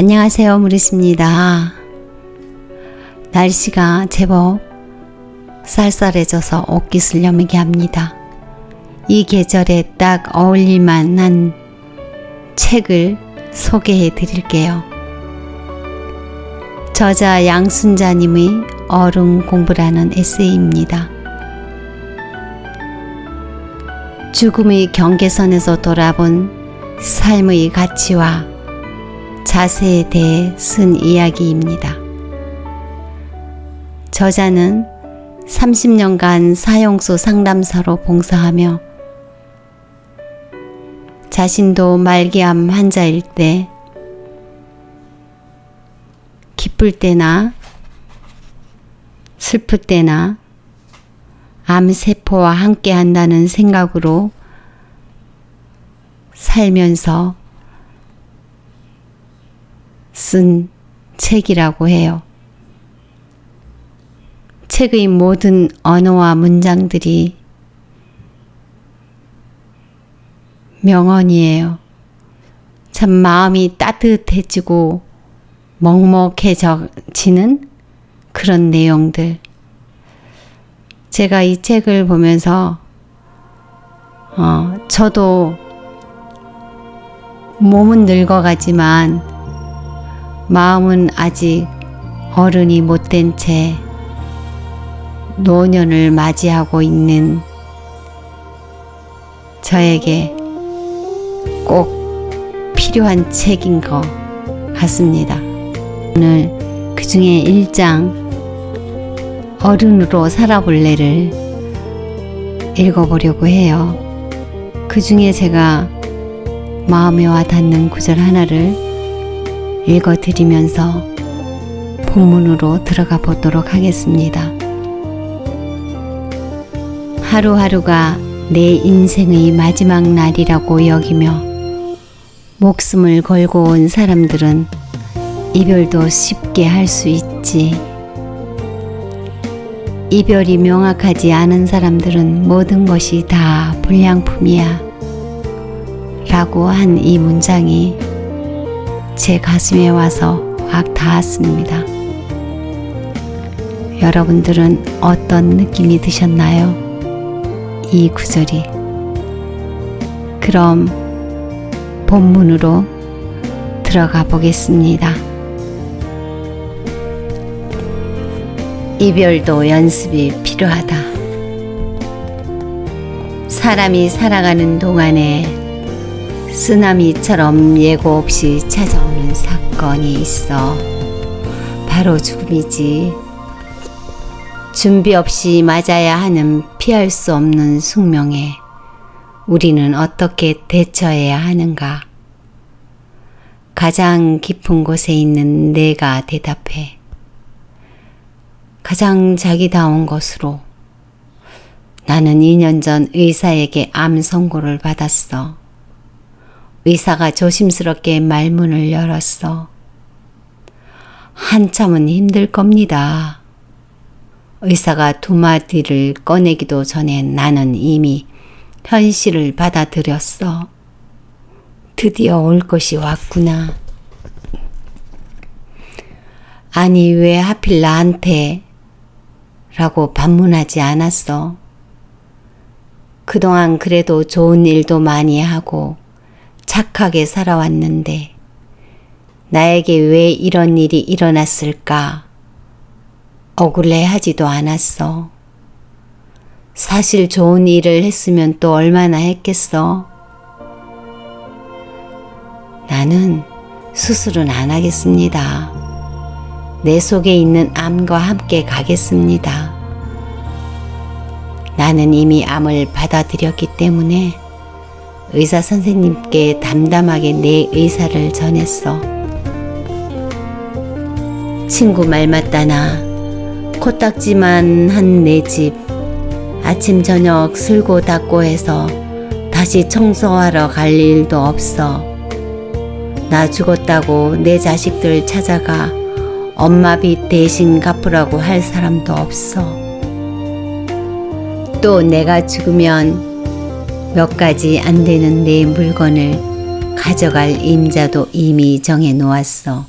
안녕하세요, 무리스입니다. 날씨가 제법 쌀쌀해져서 옷깃을 여미게 합니다. 이 계절에 딱 어울릴 만한 책을 소개해 드릴게요. 저자 양순자님의 어른 공부라는 에세이입니다. 죽음의 경계선에서 돌아본 삶의 가치와 자세에 대해 쓴 이야기입니다. 저자는 30년간 사형수 상담사로 봉사하며 자신도 말기암 환자일 때 기쁠 때나 슬플 때나 암세포와 함께 한다는 생각으로 살면서 쓴 책이라고 해요. 책의 모든 언어와 문장들이 명언이에요. 참 마음이 따뜻해지고 먹먹해지는 그런 내용들. 제가 이 책을 보면서 저도 몸은 늙어가지만 마음은 아직 어른이 못된 채 노년을 맞이하고 있는 저에게 꼭 필요한 책인 것 같습니다. 오늘 그 중에 1장 어른으로 살아볼래를 읽어보려고 해요. 그 중에 제가 마음에 와닿는 구절 하나를 읽어드리면서 본문으로 들어가 보도록 하겠습니다. 하루하루가 내 인생의 마지막 날이라고 여기며 목숨을 걸고 온 사람들은 이별도 쉽게 할 수 있지. 이별이 명확하지 않은 사람들은 모든 것이 다 불량품이야 라고 한 이 문장이 제 가슴에 와서 확 닿았습니다. 여러분들은 어떤 느낌이 드셨나요? 이 구절이. 그럼 본문으로 들어가 보겠습니다. 이별도 연습이 필요하다. 사람이 살아가는 동안에 쓰나미처럼 예고 없이 찾아오는 사건이 있어. 바로 죽음이지. 준비 없이 맞아야 하는 피할 수 없는 숙명에 우리는 어떻게 대처해야 하는가? 가장 깊은 곳에 있는 내가 대답해. 가장 자기다운 것으로 나는 2년 전 의사에게 암 선고를 받았어. 의사가 조심스럽게 말문을 열었어. 한참은 힘들 겁니다. 의사가 두 마디를 꺼내기도 전에 나는 이미 현실을 받아들였어. 드디어 올 것이 왔구나. 아니 왜 하필 나한테? 라고 반문하지 않았어. 그동안 그래도 좋은 일도 많이 하고 착하게 살아왔는데 나에게 왜 이런 일이 일어났을까? 억울해하지도 않았어. 사실 좋은 일을 했으면 또 얼마나 했겠어? 나는 수술은 안 하겠습니다. 내 속에 있는 암과 함께 가겠습니다. 나는 이미 암을 받아들였기 때문에 의사 선생님께 담담하게 내 의사를 전했어. 친구 말 맞다나 코딱지만 한 내 집 아침 저녁 쓸고 닦고 해서 다시 청소하러 갈 일도 없어. 나 죽었다고 내 자식들 찾아가 엄마 빚 대신 갚으라고 할 사람도 없어. 또 내가 죽으면 몇 가지 안 되는 내 물건을 가져갈 임자도 이미 정해 놓았어.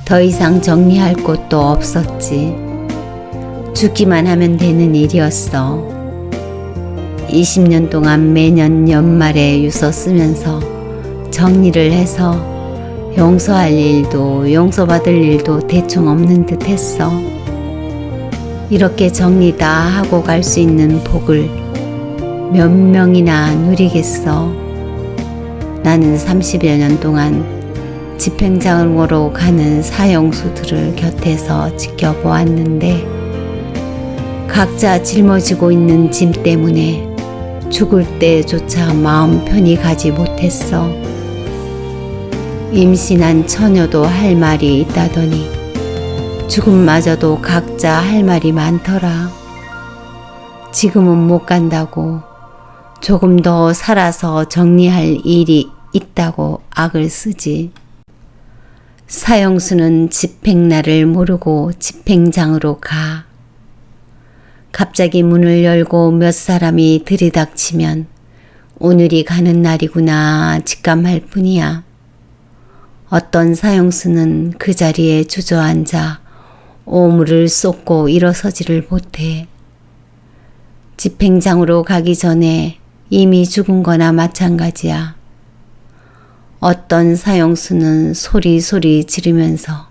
더 이상 정리할 곳도 없었지. 죽기만 하면 되는 일이었어. 20년 동안 매년 연말에 유서 쓰면서 정리를 해서 용서할 일도 용서받을 일도 대충 없는 듯 했어. 이렇게 정리 다 하고 갈 수 있는 복을 몇 명이나 누리겠어. 나는 30여 년 동안 집행장으로 가는 사형수들을 곁에서 지켜보았는데 각자 짊어지고 있는 짐 때문에 죽을 때조차 마음 편히 가지 못했어. 임신한 처녀도 할 말이 있다더니 죽음마저도 각자 할 말이 많더라. 지금은 못 간다고, 조금 더 살아서 정리할 일이 있다고 악을 쓰지. 사형수는 집행날을 모르고 집행장으로 가. 갑자기 문을 열고 몇 사람이 들이닥치면 오늘이 가는 날이구나 직감할 뿐이야. 어떤 사형수는 그 자리에 주저앉아 오물을 쏟고 일어서지를 못해. 집행장으로 가기 전에 이미 죽은 거나 마찬가지야. 어떤 사형수는 소리 지르면서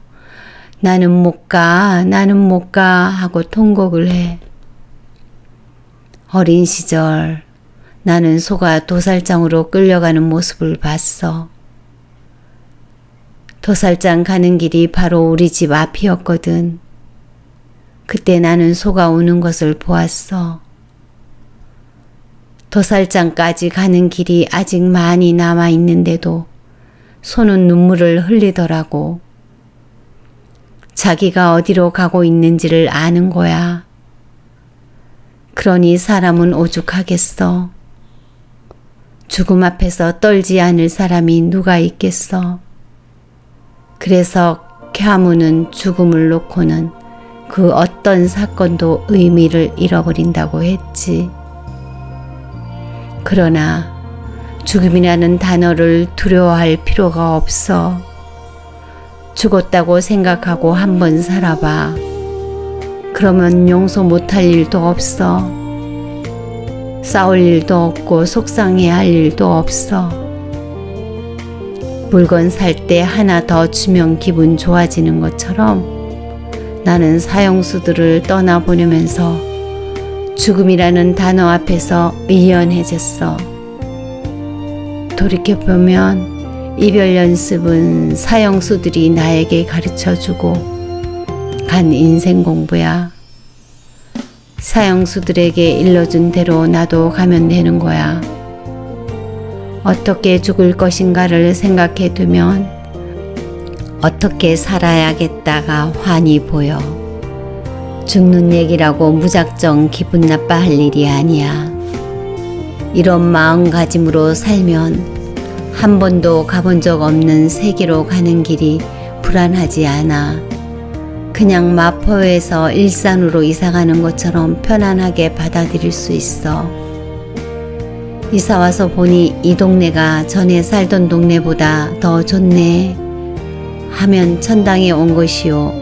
나는 못 가, 나는 못 가 하고 통곡을 해. 어린 시절 나는 소가 도살장으로 끌려가는 모습을 봤어. 도살장 가는 길이 바로 우리 집 앞이었거든. 그때 나는 소가 우는 것을 보았어. 도살장까지 가는 길이 아직 많이 남아 있는데도 소는 눈물을 흘리더라고. 자기가 어디로 가고 있는지를 아는 거야. 그러니 사람은 오죽하겠어. 죽음 앞에서 떨지 않을 사람이 누가 있겠어. 그래서 캬무는 죽음을 놓고는 그 어떤 사건도 의미를 잃어버린다고 했지. 그러나 죽음이라는 단어를 두려워할 필요가 없어. 죽었다고 생각하고 한번 살아봐. 그러면 용서 못할 일도 없어. 싸울 일도 없고 속상해 할 일도 없어. 물건 살 때 하나 더 주면 기분 좋아지는 것처럼 나는 사형수들을 떠나보내면서 죽음이라는 단어 앞에서 의연해졌어. 돌이켜보면 이별 연습은 사형수들이 나에게 가르쳐주고 간 인생 공부야. 사형수들에게 일러준 대로 나도 가면 되는 거야. 어떻게 죽을 것인가를 생각해 두면 어떻게 살아야겠다가 환히 보여. 죽는 얘기라고 무작정 기분 나빠할 일이 아니야. 이런 마음가짐으로 살면 한 번도 가본 적 없는 세계로 가는 길이 불안하지 않아. 그냥 마포에서 일산으로 이사가는 것처럼 편안하게 받아들일 수 있어. 이사와서 보니 이 동네가 전에 살던 동네보다 더 좋네 하면 천당에 온 것이요.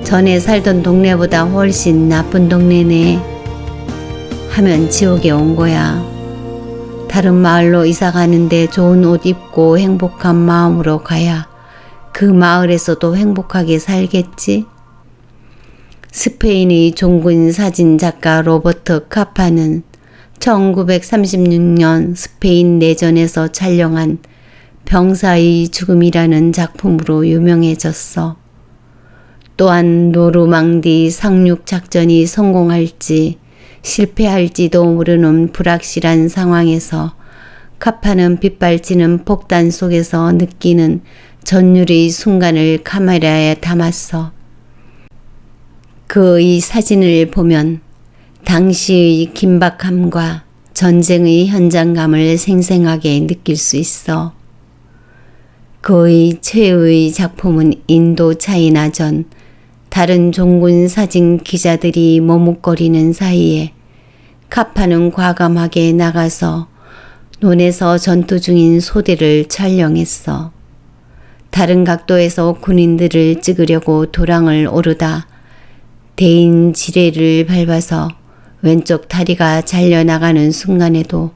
전에 살던 동네보다 훨씬 나쁜 동네네 하면 지옥에 온 거야. 다른 마을로 이사 가는데 좋은 옷 입고 행복한 마음으로 가야 그 마을에서도 행복하게 살겠지. 스페인의 종군 사진 작가 로버트 카파는 1936년 스페인 내전에서 촬영한 병사의 죽음이라는 작품으로 유명해졌어. 또한 노르망디 상륙 작전이 성공할지 실패할지도 모르는 불확실한 상황에서 카파는 빗발치는 폭탄 속에서 느끼는 전율의 순간을 카메라에 담았어. 그의 사진을 보면 당시의 긴박함과 전쟁의 현장감을 생생하게 느낄 수 있어. 그의 최후의 작품은 인도 차이나전 다른 종군 사진 기자들이 머뭇거리는 사이에 카파는 과감하게 나가서 논에서 전투 중인 소대를 촬영했어. 다른 각도에서 군인들을 찍으려고 도랑을 오르다 대인 지뢰를 밟아서 왼쪽 다리가 잘려나가는 순간에도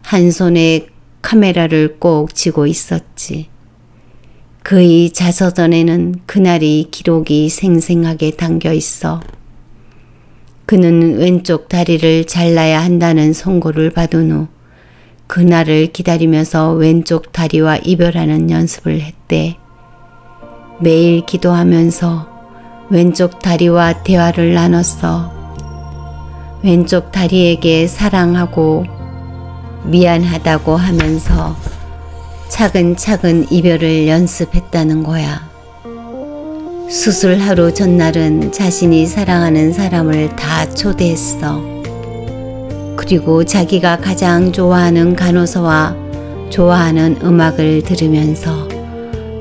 한 손에 카메라를 꼭 쥐고 있었지. 그의 자서전에는 그날의 기록이 생생하게 담겨 있어. 그는 왼쪽 다리를 잘라야 한다는 선고를 받은 후 그날을 기다리면서 왼쪽 다리와 이별하는 연습을 했대. 매일 기도하면서 왼쪽 다리와 대화를 나눴어. 왼쪽 다리에게 사랑하고 미안하다고 하면서 차근차근 이별을 연습했다는 거야. 수술 하루 전날은 자신이 사랑하는 사람을 다 초대했어. 그리고 자기가 가장 좋아하는 간호사와 좋아하는 음악을 들으면서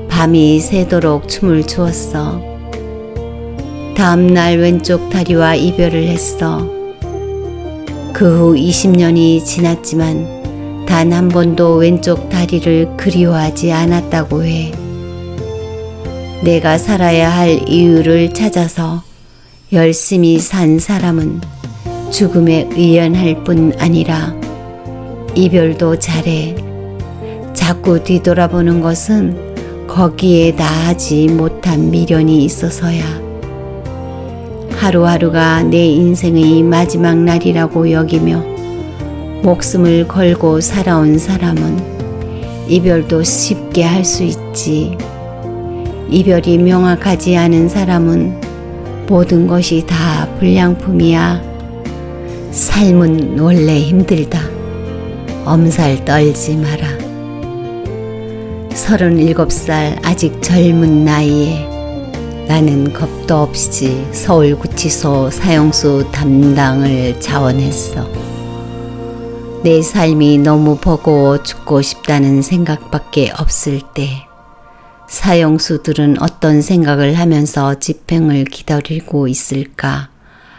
밤이 새도록 춤을 추었어. 다음날 왼쪽 다리와 이별을 했어. 그 후 20년이 지났지만 단 한 번도 왼쪽 다리를 그리워하지 않았다고 해. 내가 살아야 할 이유를 찾아서 열심히 산 사람은 죽음에 의연할 뿐 아니라 이별도 잘해. 자꾸 뒤돌아보는 것은 거기에 나아지 못한 미련이 있어서야. 하루하루가 내 인생의 마지막 날이라고 여기며 목숨을 걸고 살아온 사람은 이별도 쉽게 할 수 있지. 이별이 명확하지 않은 사람은 모든 것이 다 불량품이야. 삶은 원래 힘들다. 엄살 떨지 마라. 37살 아직 젊은 나이에 나는 겁도 없이 서울구치소 사형수 담당을 자원했어. 내 삶이 너무 버거워 죽고 싶다는 생각밖에 없을 때 사형수들은 어떤 생각을 하면서 집행을 기다리고 있을까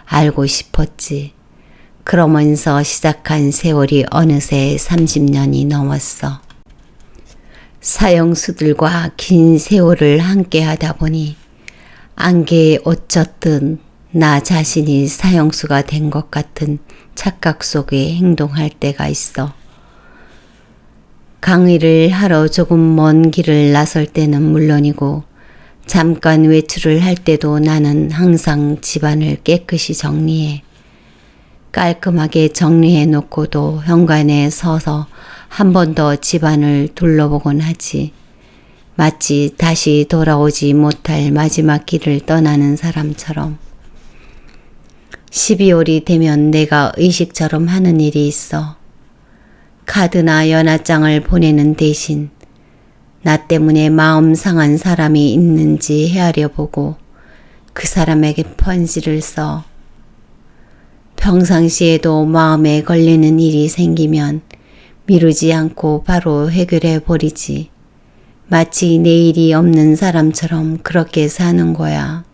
알고 싶었지. 그러면서 시작한 세월이 어느새 30년이 넘었어. 사형수들과 긴 세월을 함께 하다 보니 안개에 옷 젖듯 나 자신이 사형수가 된 것 같은 착각 속에 행동할 때가 있어. 강의를 하러 조금 먼 길을 나설 때는 물론이고 잠깐 외출을 할 때도 나는 항상 집안을 깨끗이 정리해. 깔끔하게 정리해 놓고도 현관에 서서 한 번 더 집안을 둘러보곤 하지. 마치 다시 돌아오지 못할 마지막 길을 떠나는 사람처럼. 12월이 되면 내가 의식처럼 하는 일이 있어. 카드나 연하장을 보내는 대신 나 때문에 마음 상한 사람이 있는지 헤아려 보고 그 사람에게 편지를 써. 평상시에도 마음에 걸리는 일이 생기면 미루지 않고 바로 해결해 버리지. 마치 내일이 없는 사람처럼 그렇게 사는 거야.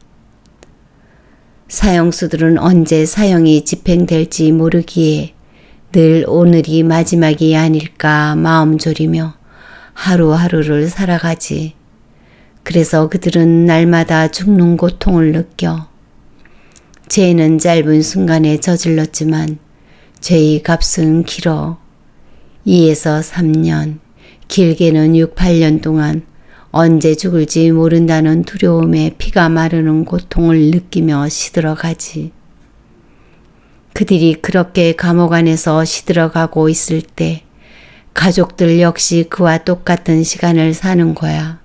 사형수들은 언제 사형이 집행될지 모르기에 늘 오늘이 마지막이 아닐까 마음 졸이며 하루하루를 살아가지. 그래서 그들은 날마다 죽는 고통을 느껴. 죄는 짧은 순간에 저질렀지만 죄의 값은 길어. 2에서 3년, 길게는 6, 8년 동안 언제 죽을지 모른다는 두려움에 피가 마르는 고통을 느끼며 시들어가지. 그들이 그렇게 감옥 안에서 시들어가고 있을 때 가족들 역시 그와 똑같은 시간을 사는 거야.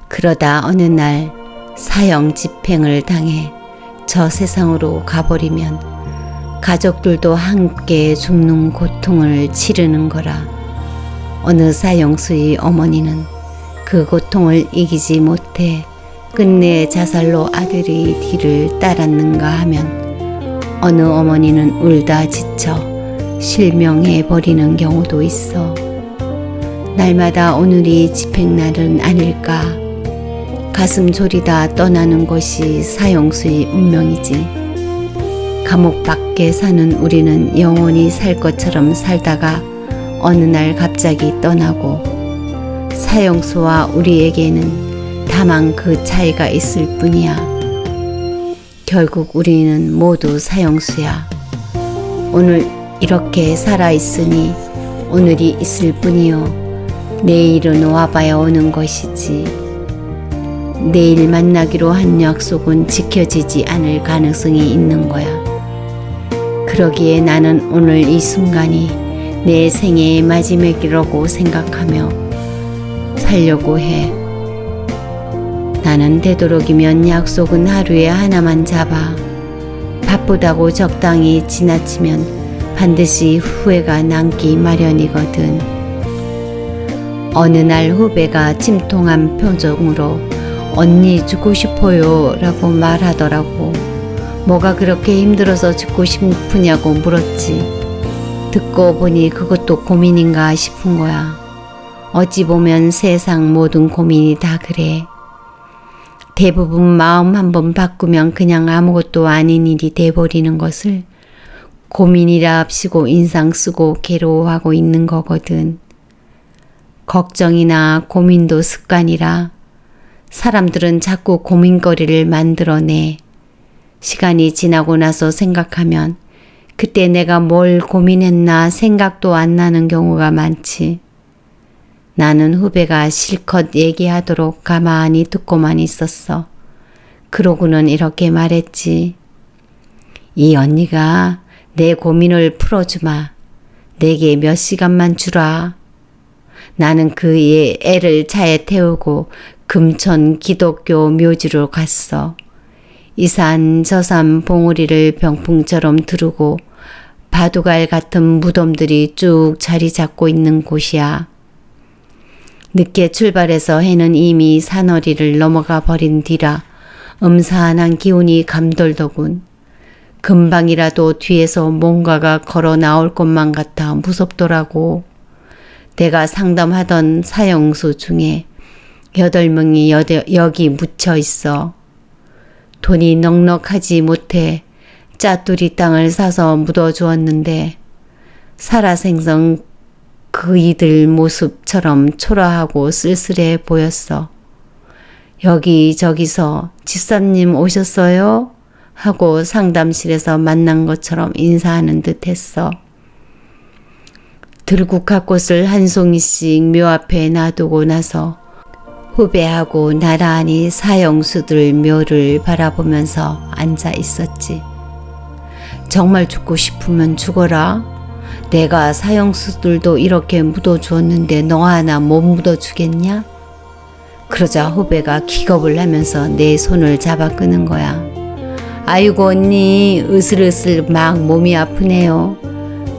그러다 어느 날 사형 집행을 당해 저 세상으로 가버리면 가족들도 함께 죽는 고통을 치르는 거라. 어느 사형수의 어머니는 그 고통을 이기지 못해 끝내 자살로 아들의 뒤를 따랐는가 하면 어느 어머니는 울다 지쳐 실명해 버리는 경우도 있어. 날마다 오늘이 집행날은 아닐까. 가슴 졸이다 떠나는 것이 사형수의 운명이지. 감옥 밖에 사는 우리는 영원히 살 것처럼 살다가 어느 날 갑자기 떠나고 사형수와 우리에게는 다만 그 차이가 있을 뿐이야. 결국 우리는 모두 사형수야. 오늘 이렇게 살아있으니 오늘이 있을 뿐이요. 내일은 와봐야 오는 것이지. 내일 만나기로 한 약속은 지켜지지 않을 가능성이 있는 거야. 그러기에 나는 오늘 이 순간이 내 생애의 마지막이라고 생각하며 살려고 해. 나는 되도록이면 약속은 하루에 하나만 잡아. 바쁘다고 적당히 지나치면 반드시 후회가 남기 마련이거든. 어느 날 후배가 침통한 표정으로 언니 죽고 싶어요 라고 말하더라고. 뭐가 그렇게 힘들어서 죽고 싶으냐고 물었지. 듣고 보니 그것도 고민인가 싶은 거야. 어찌 보면 세상 모든 고민이 다 그래. 대부분 마음 한번 바꾸면 그냥 아무것도 아닌 일이 돼버리는 것을 고민이라 합시고 인상 쓰고 괴로워하고 있는 거거든. 걱정이나 고민도 습관이라 사람들은 자꾸 고민거리를 만들어내. 시간이 지나고 나서 생각하면 그때 내가 뭘 고민했나 생각도 안 나는 경우가 많지. 나는 후배가 실컷 얘기하도록 가만히 듣고만 있었어. 그러고는 이렇게 말했지. 이 언니가 내 고민을 풀어주마. 내게 몇 시간만 주라. 나는 그 애를 차에 태우고 금천 기독교 묘지로 갔어. 이 산 저 산 봉우리를 병풍처럼 두르고 바둑알 같은 무덤들이 쭉 자리 잡고 있는 곳이야. 늦게 출발해서 해는 이미 산허리를 넘어가 버린 뒤라 음산한 기운이 감돌더군. 금방이라도 뒤에서 뭔가가 걸어 나올 것만 같아 무섭더라고. 내가 상담하던 사형수 중에 8명이 여기 묻혀 있어. 돈이 넉넉하지 못해 짜투리 땅을 사서 묻어주었는데 살아생전 그이들 모습처럼 초라하고 쓸쓸해 보였어. 여기저기서 집사님 오셨어요? 하고 상담실에서 만난 것처럼 인사하는 듯 했어. 들국화꽃을 한 송이씩 묘 앞에 놔두고 나서 후배하고 나란히 사형수들 묘를 바라보면서 앉아 있었지. 정말 죽고 싶으면 죽어라. 내가 사형수들도 이렇게 묻어주었는데 너 하나 못 묻어주겠냐? 그러자 후배가 기겁을 하면서 내 손을 잡아 끄는 거야. 아이고 언니, 으슬으슬 막 몸이 아프네요.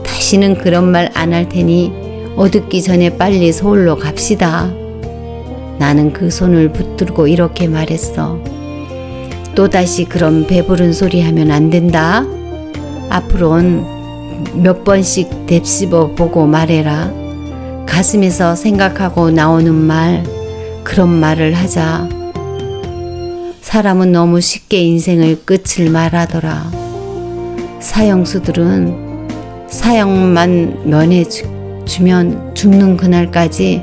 다시는 그런 말 안 할 테니 어둡기 전에 빨리 서울로 갑시다. 나는 그 손을 붙들고 이렇게 말했어. 또다시 그런 배부른 소리 하면 안 된다. 앞으론 몇 번씩 뎁씹어 보고 말해라. 가슴에서 생각하고 나오는 말, 그런 말을 하자. 사람은 너무 쉽게 인생을 끝을 말하더라. 사형수들은 사형만 면해주면 죽는 그날까지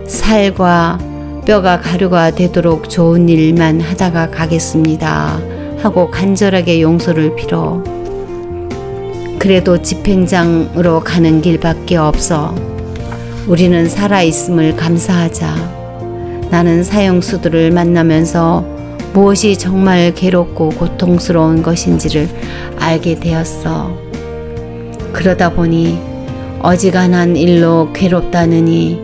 살과 뼈가 가루가 되도록 좋은 일만 하다가 가겠습니다 하고 간절하게 용서를 빌어. 그래도 집행장으로 가는 길밖에 없어. 우리는 살아있음을 감사하자. 나는 사형수들을 만나면서 무엇이 정말 괴롭고 고통스러운 것인지를 알게 되었어. 그러다 보니 어지간한 일로 괴롭다느니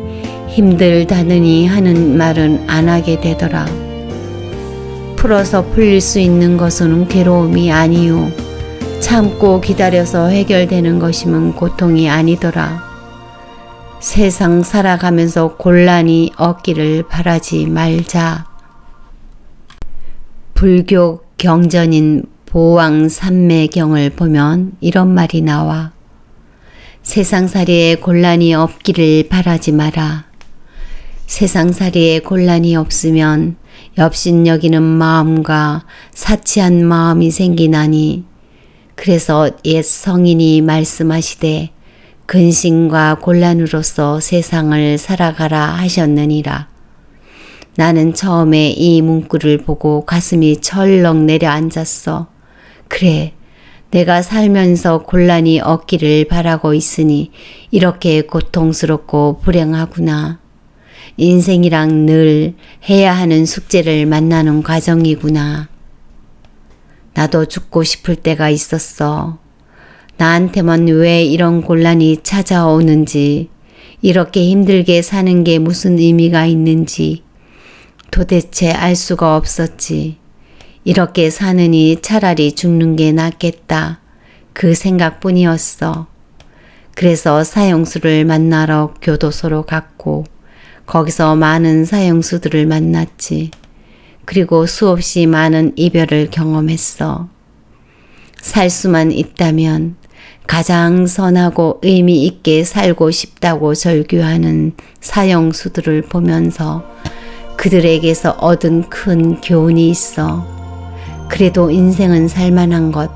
힘들다느니 하는 말은 안 하게 되더라. 풀어서 풀릴 수 있는 것은 괴로움이 아니요. 참고 기다려서 해결되는 것이면 고통이 아니더라. 세상 살아가면서 곤란이 없기를 바라지 말자. 불교 경전인 보왕산매경을 보면 이런 말이 나와. 세상살이에 곤란이 없기를 바라지 마라. 세상살이에 곤란이 없으면 엽신여기는 마음과 사치한 마음이 생기나니 그래서 옛 성인이 말씀하시되 근심과 곤란으로서 세상을 살아가라 하셨느니라. 나는 처음에 이 문구를 보고 가슴이 철렁 내려앉았어. 그래, 내가 살면서 곤란이 없기를 바라고 있으니 이렇게 고통스럽고 불행하구나. 인생이랑 늘 해야 하는 숙제를 만나는 과정이구나. 나도 죽고 싶을 때가 있었어. 나한테만 왜 이런 곤란이 찾아오는지, 이렇게 힘들게 사는 게 무슨 의미가 있는지 도대체 알 수가 없었지. 이렇게 사느니 차라리 죽는 게 낫겠다. 그 생각뿐이었어. 그래서 사형수를 만나러 교도소로 갔고 거기서 많은 사형수들을 만났지. 그리고 수없이 많은 이별을 경험했어. 살 수만 있다면 가장 선하고 의미 있게 살고 싶다고 절규하는 사형수들을 보면서 그들에게서 얻은 큰 교훈이 있어. 그래도 인생은 살만한 것.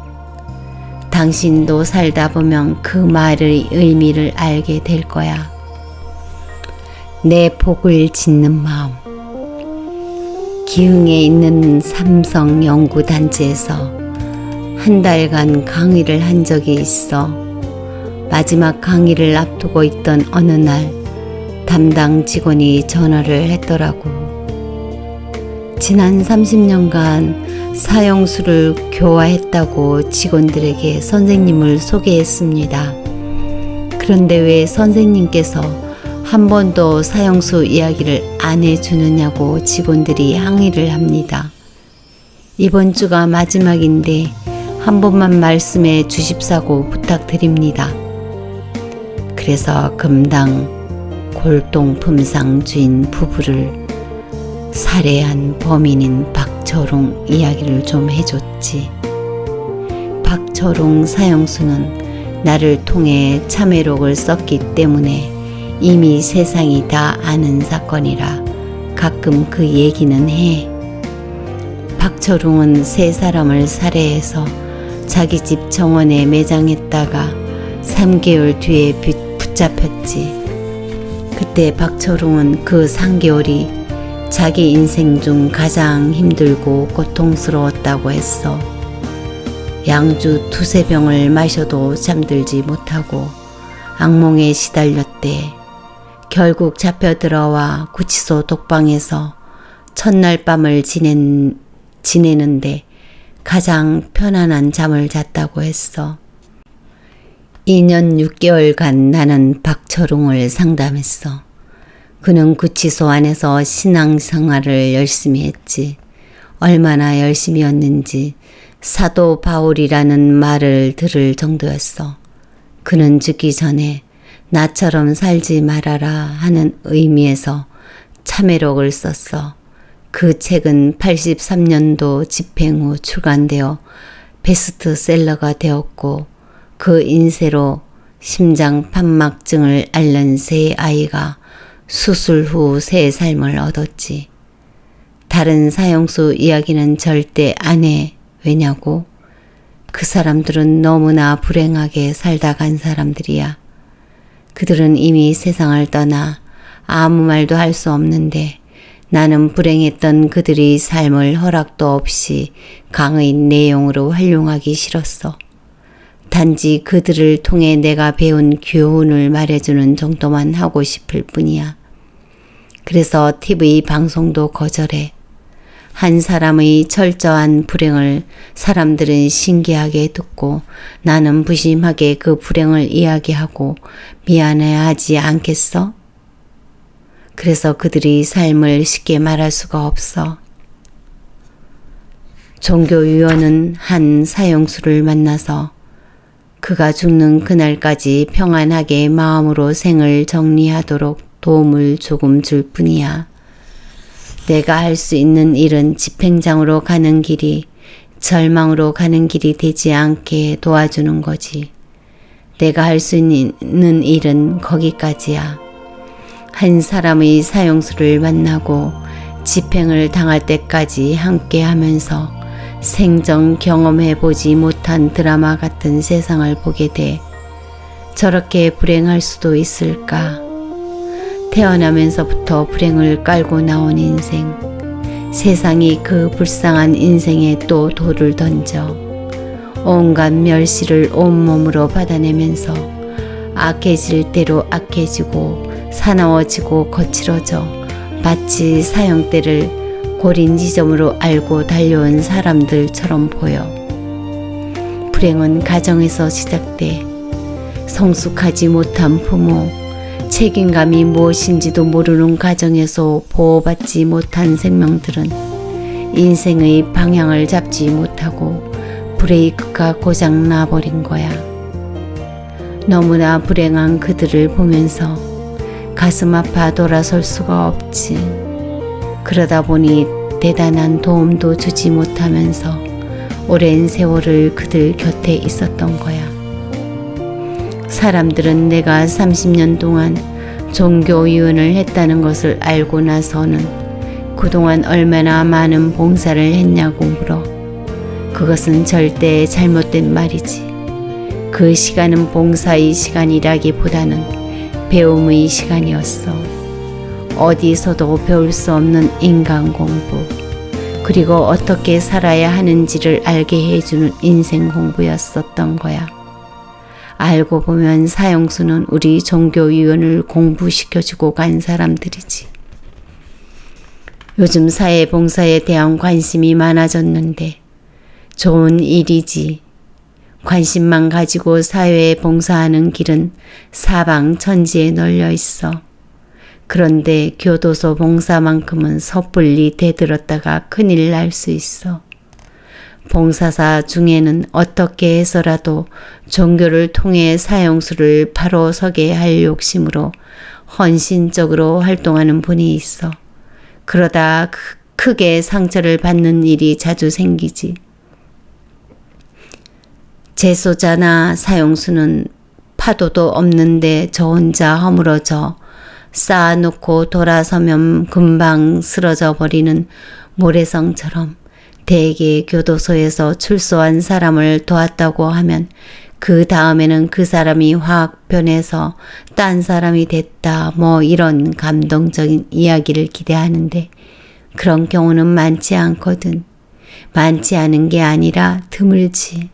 당신도 살다 보면 그 말의 의미를 알게 될 거야. 내 복을 짓는 마음. 기흥에 있는 삼성연구단체에서 한 달간 강의를 한 적이 있어. 마지막 강의를 앞두고 있던 어느 날 담당 직원이 전화를 했더라고. 지난 30년간 사형수를 교화했다고 직원들에게 선생님을 소개했습니다. 그런데 왜 선생님께서 한 번도 사형수 이야기를 안 해주느냐고 직원들이 항의를 합니다. 이번 주가 마지막인데 한 번만 말씀해 주십사고 부탁드립니다. 그래서 금당 골동품상 주인 부부를 살해한 범인인 박철웅 이야기를 좀 해줬지. 박철웅 사형수는 나를 통해 참회록을 썼기 때문에 이미 세상이 다 아는 사건이라 가끔 그 얘기는 해. 박철웅은 3사람을 살해해서 자기 집 정원에 매장했다가 3개월 뒤에 붙잡혔지. 그때 박철웅은 그 3개월이 자기 인생 중 가장 힘들고 고통스러웠다고 했어. 양주 2~3병을 마셔도 잠들지 못하고 악몽에 시달렸대. 결국 잡혀 들어와 구치소 독방에서 첫날 밤을 지내는데 가장 편안한 잠을 잤다고 했어. 2년 6개월간 나는 박철웅을 상담했어. 그는 구치소 안에서 신앙생활을 열심히 했지. 얼마나 열심히였는지 사도 바울이라는 말을 들을 정도였어. 그는 죽기 전에 나처럼 살지 말아라 하는 의미에서 참회록을 썼어. 그 책은 83년도 집행 후 출간되어 베스트셀러가 되었고 그 인쇄로 심장 판막증을 앓는 새 아이가 수술 후 새 삶을 얻었지. 다른 사형수 이야기는 절대 안 해. 왜냐고? 그 사람들은 너무나 불행하게 살다 간 사람들이야. 그들은 이미 세상을 떠나 아무 말도 할 수 없는데 나는 불행했던 그들의 삶을 허락도 없이 강의 내용으로 활용하기 싫었어. 단지 그들을 통해 내가 배운 교훈을 말해주는 정도만 하고 싶을 뿐이야. 그래서 TV 방송도 거절해. 한 사람의 철저한 불행을 사람들은 신기하게 듣고 나는 부심하게 그 불행을 이야기하고 미안해하지 않겠어? 그래서 그들의 삶을 쉽게 말할 수가 없어. 종교위원은 한 사형수를 만나서 그가 죽는 그날까지 평안하게 마음으로 생을 정리하도록 도움을 조금 줄 뿐이야. 내가 할 수 있는 일은 집행장으로 가는 길이 절망으로 가는 길이 되지 않게 도와주는 거지. 내가 할 수 있는 일은 거기까지야. 한 사람의 사형수를 만나고 집행을 당할 때까지 함께 하면서 생전 경험해보지 못한 드라마 같은 세상을 보게 돼. 저렇게 불행할 수도 있을까? 태어나면서부터 불행을 깔고 나온 인생. 세상이 그 불쌍한 인생에 또 돌을 던져 온갖 멸시를 온몸으로 받아내면서 악해질 대로 악해지고 사나워지고 거칠어져 마치 사형대를 고린 지점으로 알고 달려온 사람들처럼 보여. 불행은 가정에서 시작돼. 성숙하지 못한 부모, 책임감이 무엇인지도 모르는 가정에서 보호받지 못한 생명들은 인생의 방향을 잡지 못하고 브레이크가 고장 나버린 거야. 너무나 불행한 그들을 보면서 가슴 아파 돌아설 수가 없지. 그러다 보니 대단한 도움도 주지 못하면서 오랜 세월을 그들 곁에 있었던 거야. 사람들은 내가 30년 동안 종교위원을 했다는 것을 알고 나서는 그동안 얼마나 많은 봉사를 했냐고 물어. 그것은 절대 잘못된 말이지. 그 시간은 봉사의 시간이라기보다는 배움의 시간이었어. 어디서도 배울 수 없는 인간 공부, 그리고 어떻게 살아야 하는지를 알게 해주는 인생 공부였었던 거야. 알고 보면 사형수는 우리 종교위원을 공부시켜주고 간 사람들이지. 요즘 사회봉사에 대한 관심이 많아졌는데 좋은 일이지. 관심만 가지고 사회에 봉사하는 길은 사방천지에 널려 있어. 그런데 교도소 봉사만큼은 섣불리 대들었다가 큰일 날 수 있어. 봉사사 중에는 어떻게 해서라도 종교를 통해 사형수를 바로 서게 할 욕심으로 헌신적으로 활동하는 분이 있어. 그러다 크게 상처를 받는 일이 자주 생기지. 재소자나 사형수는 파도도 없는데 저 혼자 허물어져 쌓아놓고 돌아서면 금방 쓰러져 버리는 모래성처럼 대개 교도소에서 출소한 사람을 도왔다고 하면 그 다음에는 그 사람이 확 변해서 딴 사람이 됐다 뭐 이런 감동적인 이야기를 기대하는데 그런 경우는 많지 않거든. 많지 않은 게 아니라 드물지.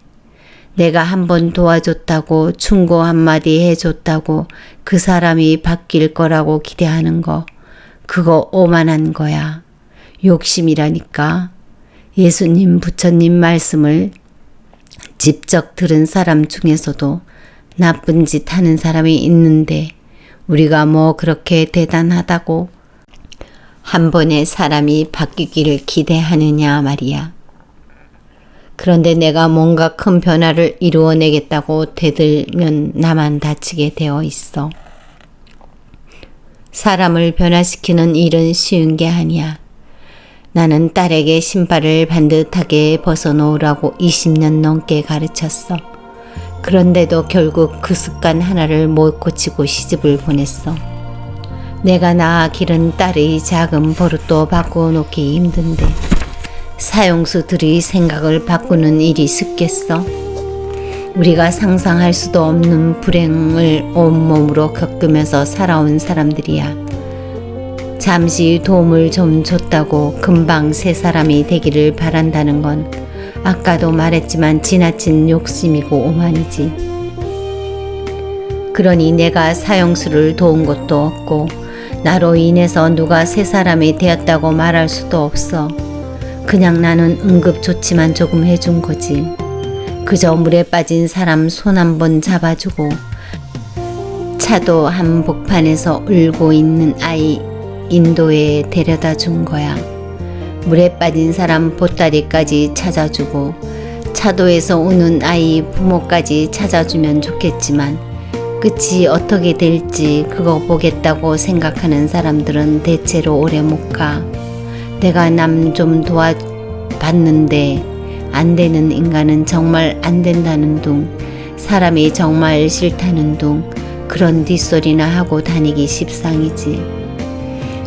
내가 한번 도와줬다고 충고 한마디 해줬다고 그 사람이 바뀔 거라고 기대하는 거, 그거 오만한 거야. 욕심이라니까. 예수님, 부처님 말씀을 직접 들은 사람 중에서도 나쁜 짓 하는 사람이 있는데 우리가 뭐 그렇게 대단하다고 한 번에 사람이 바뀌기를 기대하느냐 말이야. 그런데 내가 뭔가 큰 변화를 이루어내겠다고 대들면 나만 다치게 되어 있어. 사람을 변화시키는 일은 쉬운 게 아니야. 나는 딸에게 신발을 반듯하게 벗어놓으라고 20년 넘게 가르쳤어. 그런데도 결국 그 습관 하나를 못 고치고 시집을 보냈어. 내가 낳아 기른 딸의 작은 버릇도 바꿔놓기 힘든데 사형수들이 생각을 바꾸는 일이 쉽겠어? 우리가 상상할 수도 없는 불행을 온몸으로 겪으면서 살아온 사람들이야. 잠시 도움을 좀 줬다고 금방 새 사람이 되기를 바란다는 건 아까도 말했지만 지나친 욕심이고 오만이지. 그러니 내가 사형수를 도운 것도 없고 나로 인해서 누가 새 사람이 되었다고 말할 수도 없어. 그냥 나는 응급조치만 조금 해준 거지. 그저 물에 빠진 사람 손 한 번 잡아주고 차도 한복판에서 울고 있는 아이 인도에 데려다 준 거야. 물에 빠진 사람 보따리까지 찾아주고 차도에서 우는 아이 부모까지 찾아주면 좋겠지만 끝이 어떻게 될지 그거 보겠다고 생각하는 사람들은 대체로 오래 못 가. 내가 남 좀 도와봤는데 안 되는 인간은 정말 안 된다는 둥, 사람이 정말 싫다는 둥, 그런 뒷소리나 하고 다니기 십상이지.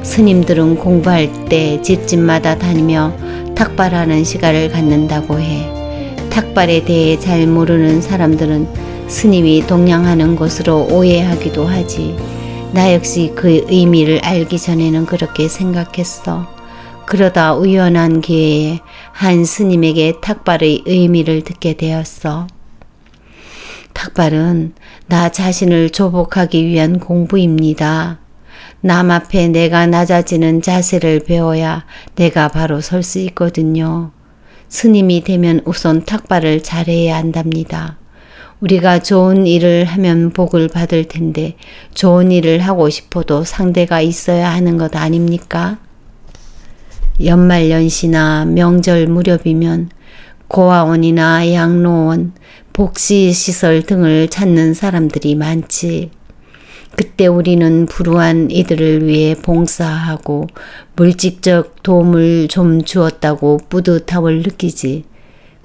스님들은 공부할 때 집집마다 다니며 탁발하는 시간을 갖는다고 해. 탁발에 대해 잘 모르는 사람들은 스님이 동양하는 것으로 오해하기도 하지. 나 역시 그 의미를 알기 전에는 그렇게 생각했어. 그러다 우연한 기회에 한 스님에게 탁발의 의미를 듣게 되었어. 탁발은 나 자신을 조복하기 위한 공부입니다. 남 앞에 내가 낮아지는 자세를 배워야 내가 바로 설 수 있거든요. 스님이 되면 우선 탁발을 잘해야 한답니다. 우리가 좋은 일을 하면 복을 받을 텐데 좋은 일을 하고 싶어도 상대가 있어야 하는 것 아닙니까? 연말연시나 명절 무렵이면 고아원이나 양로원, 복지시설 등을 찾는 사람들이 많지. 그때 우리는 불우한 이들을 위해 봉사하고 물질적 도움을 좀 주었다고 뿌듯함을 느끼지.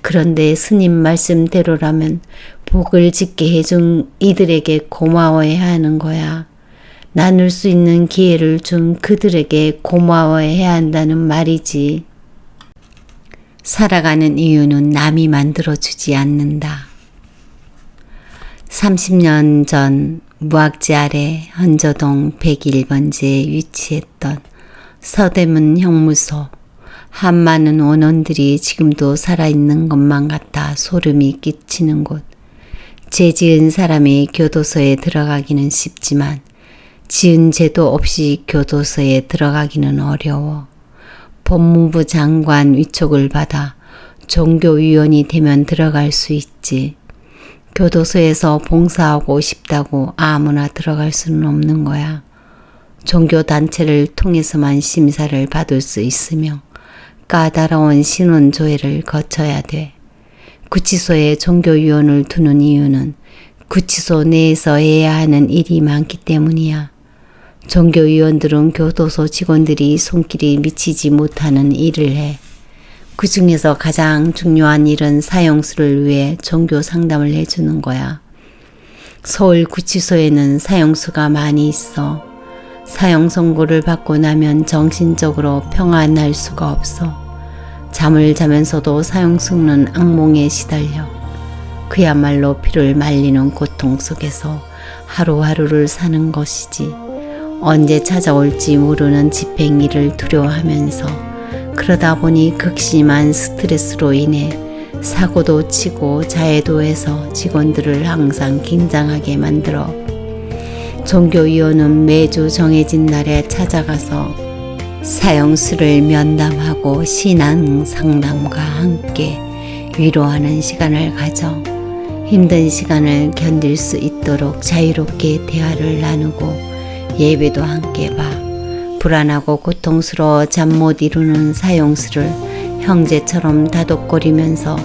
그런데 스님 말씀대로라면 복을 짓게 해준 이들에게 고마워해야 하는 거야. 나눌 수 있는 기회를 준 그들에게 고마워해야 한다는 말이지. 살아가는 이유는 남이 만들어주지 않는다. 30년 전 무학지 아래 헌저동 101번지에 위치했던 서대문 형무소. 한많은 원원들이 지금도 살아있는 것만 같아 소름이 끼치는 곳. 죄 지은 사람이 교도소에 들어가기는 쉽지만 지은 죄도 없이 교도소에 들어가기는 어려워. 법무부 장관 위촉을 받아 종교위원이 되면 들어갈 수 있지. 교도소에서 봉사하고 싶다고 아무나 들어갈 수는 없는 거야. 종교단체를 통해서만 심사를 받을 수 있으며 까다로운 신원조회를 거쳐야 돼. 구치소에 종교위원을 두는 이유는 구치소 내에서 해야 하는 일이 많기 때문이야. 종교위원들은 교도소 직원들이 손길이 미치지 못하는 일을 해. 그 중에서 가장 중요한 일은 사형수를 위해 종교 상담을 해주는 거야. 서울 구치소에는 사형수가 많이 있어. 사형 선고를 받고 나면 정신적으로 평안할 수가 없어. 잠을 자면서도 사형수는 악몽에 시달려. 그야말로 피를 말리는 고통 속에서 하루하루를 사는 것이지. 언제 찾아올지 모르는 집행일을 두려워하면서 그러다 보니 극심한 스트레스로 인해 사고도 치고 자해도 해서 직원들을 항상 긴장하게 만들어. 종교위원은 매주 정해진 날에 찾아가서 사형수를 면담하고 신앙 상담과 함께 위로하는 시간을 가져 힘든 시간을 견딜 수 있도록 자유롭게 대화를 나누고 예배도 함께 봐. 불안하고 고통스러워 잠 못 이루는 사형수를 형제처럼 다독거리면서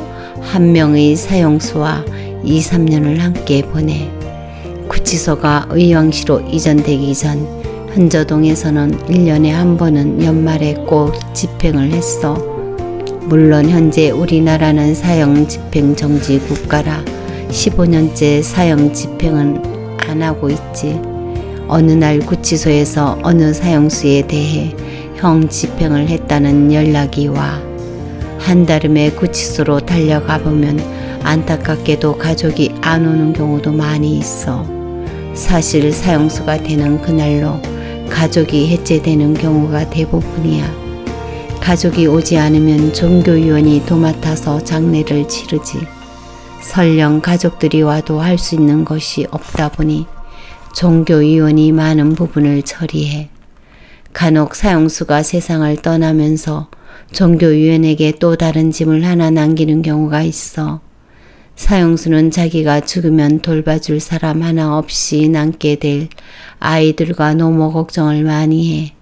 한 명의 사형수와 2, 3년을 함께 보내. 구치소가 의왕시로 이전되기 전 헌저동에서는 1년에 한 번은 연말에 꼭 집행을 했어. 물론 현재 우리나라는 사형 집행 정지 국가라 15년째 사형 집행은 안 하고 있지. 어느 날 구치소에서 어느 사형수에 대해 형 집행을 했다는 연락이 와. 한달음에 구치소로 달려가 보면 안타깝게도 가족이 안 오는 경우도 많이 있어. 사실 사형수가 되는 그날로 가족이 해체되는 경우가 대부분이야. 가족이 오지 않으면 종교위원이 도맡아서 장례를 치르지. 설령 가족들이 와도 할 수 있는 것이 없다 보니 종교위원이 많은 부분을 처리해. 간혹 사형수가 세상을 떠나면서 종교위원에게 또 다른 짐을 하나 남기는 경우가 있어. 사형수는 자기가 죽으면 돌봐줄 사람 하나 없이 남게 될 아이들과 노모 걱정을 많이 해.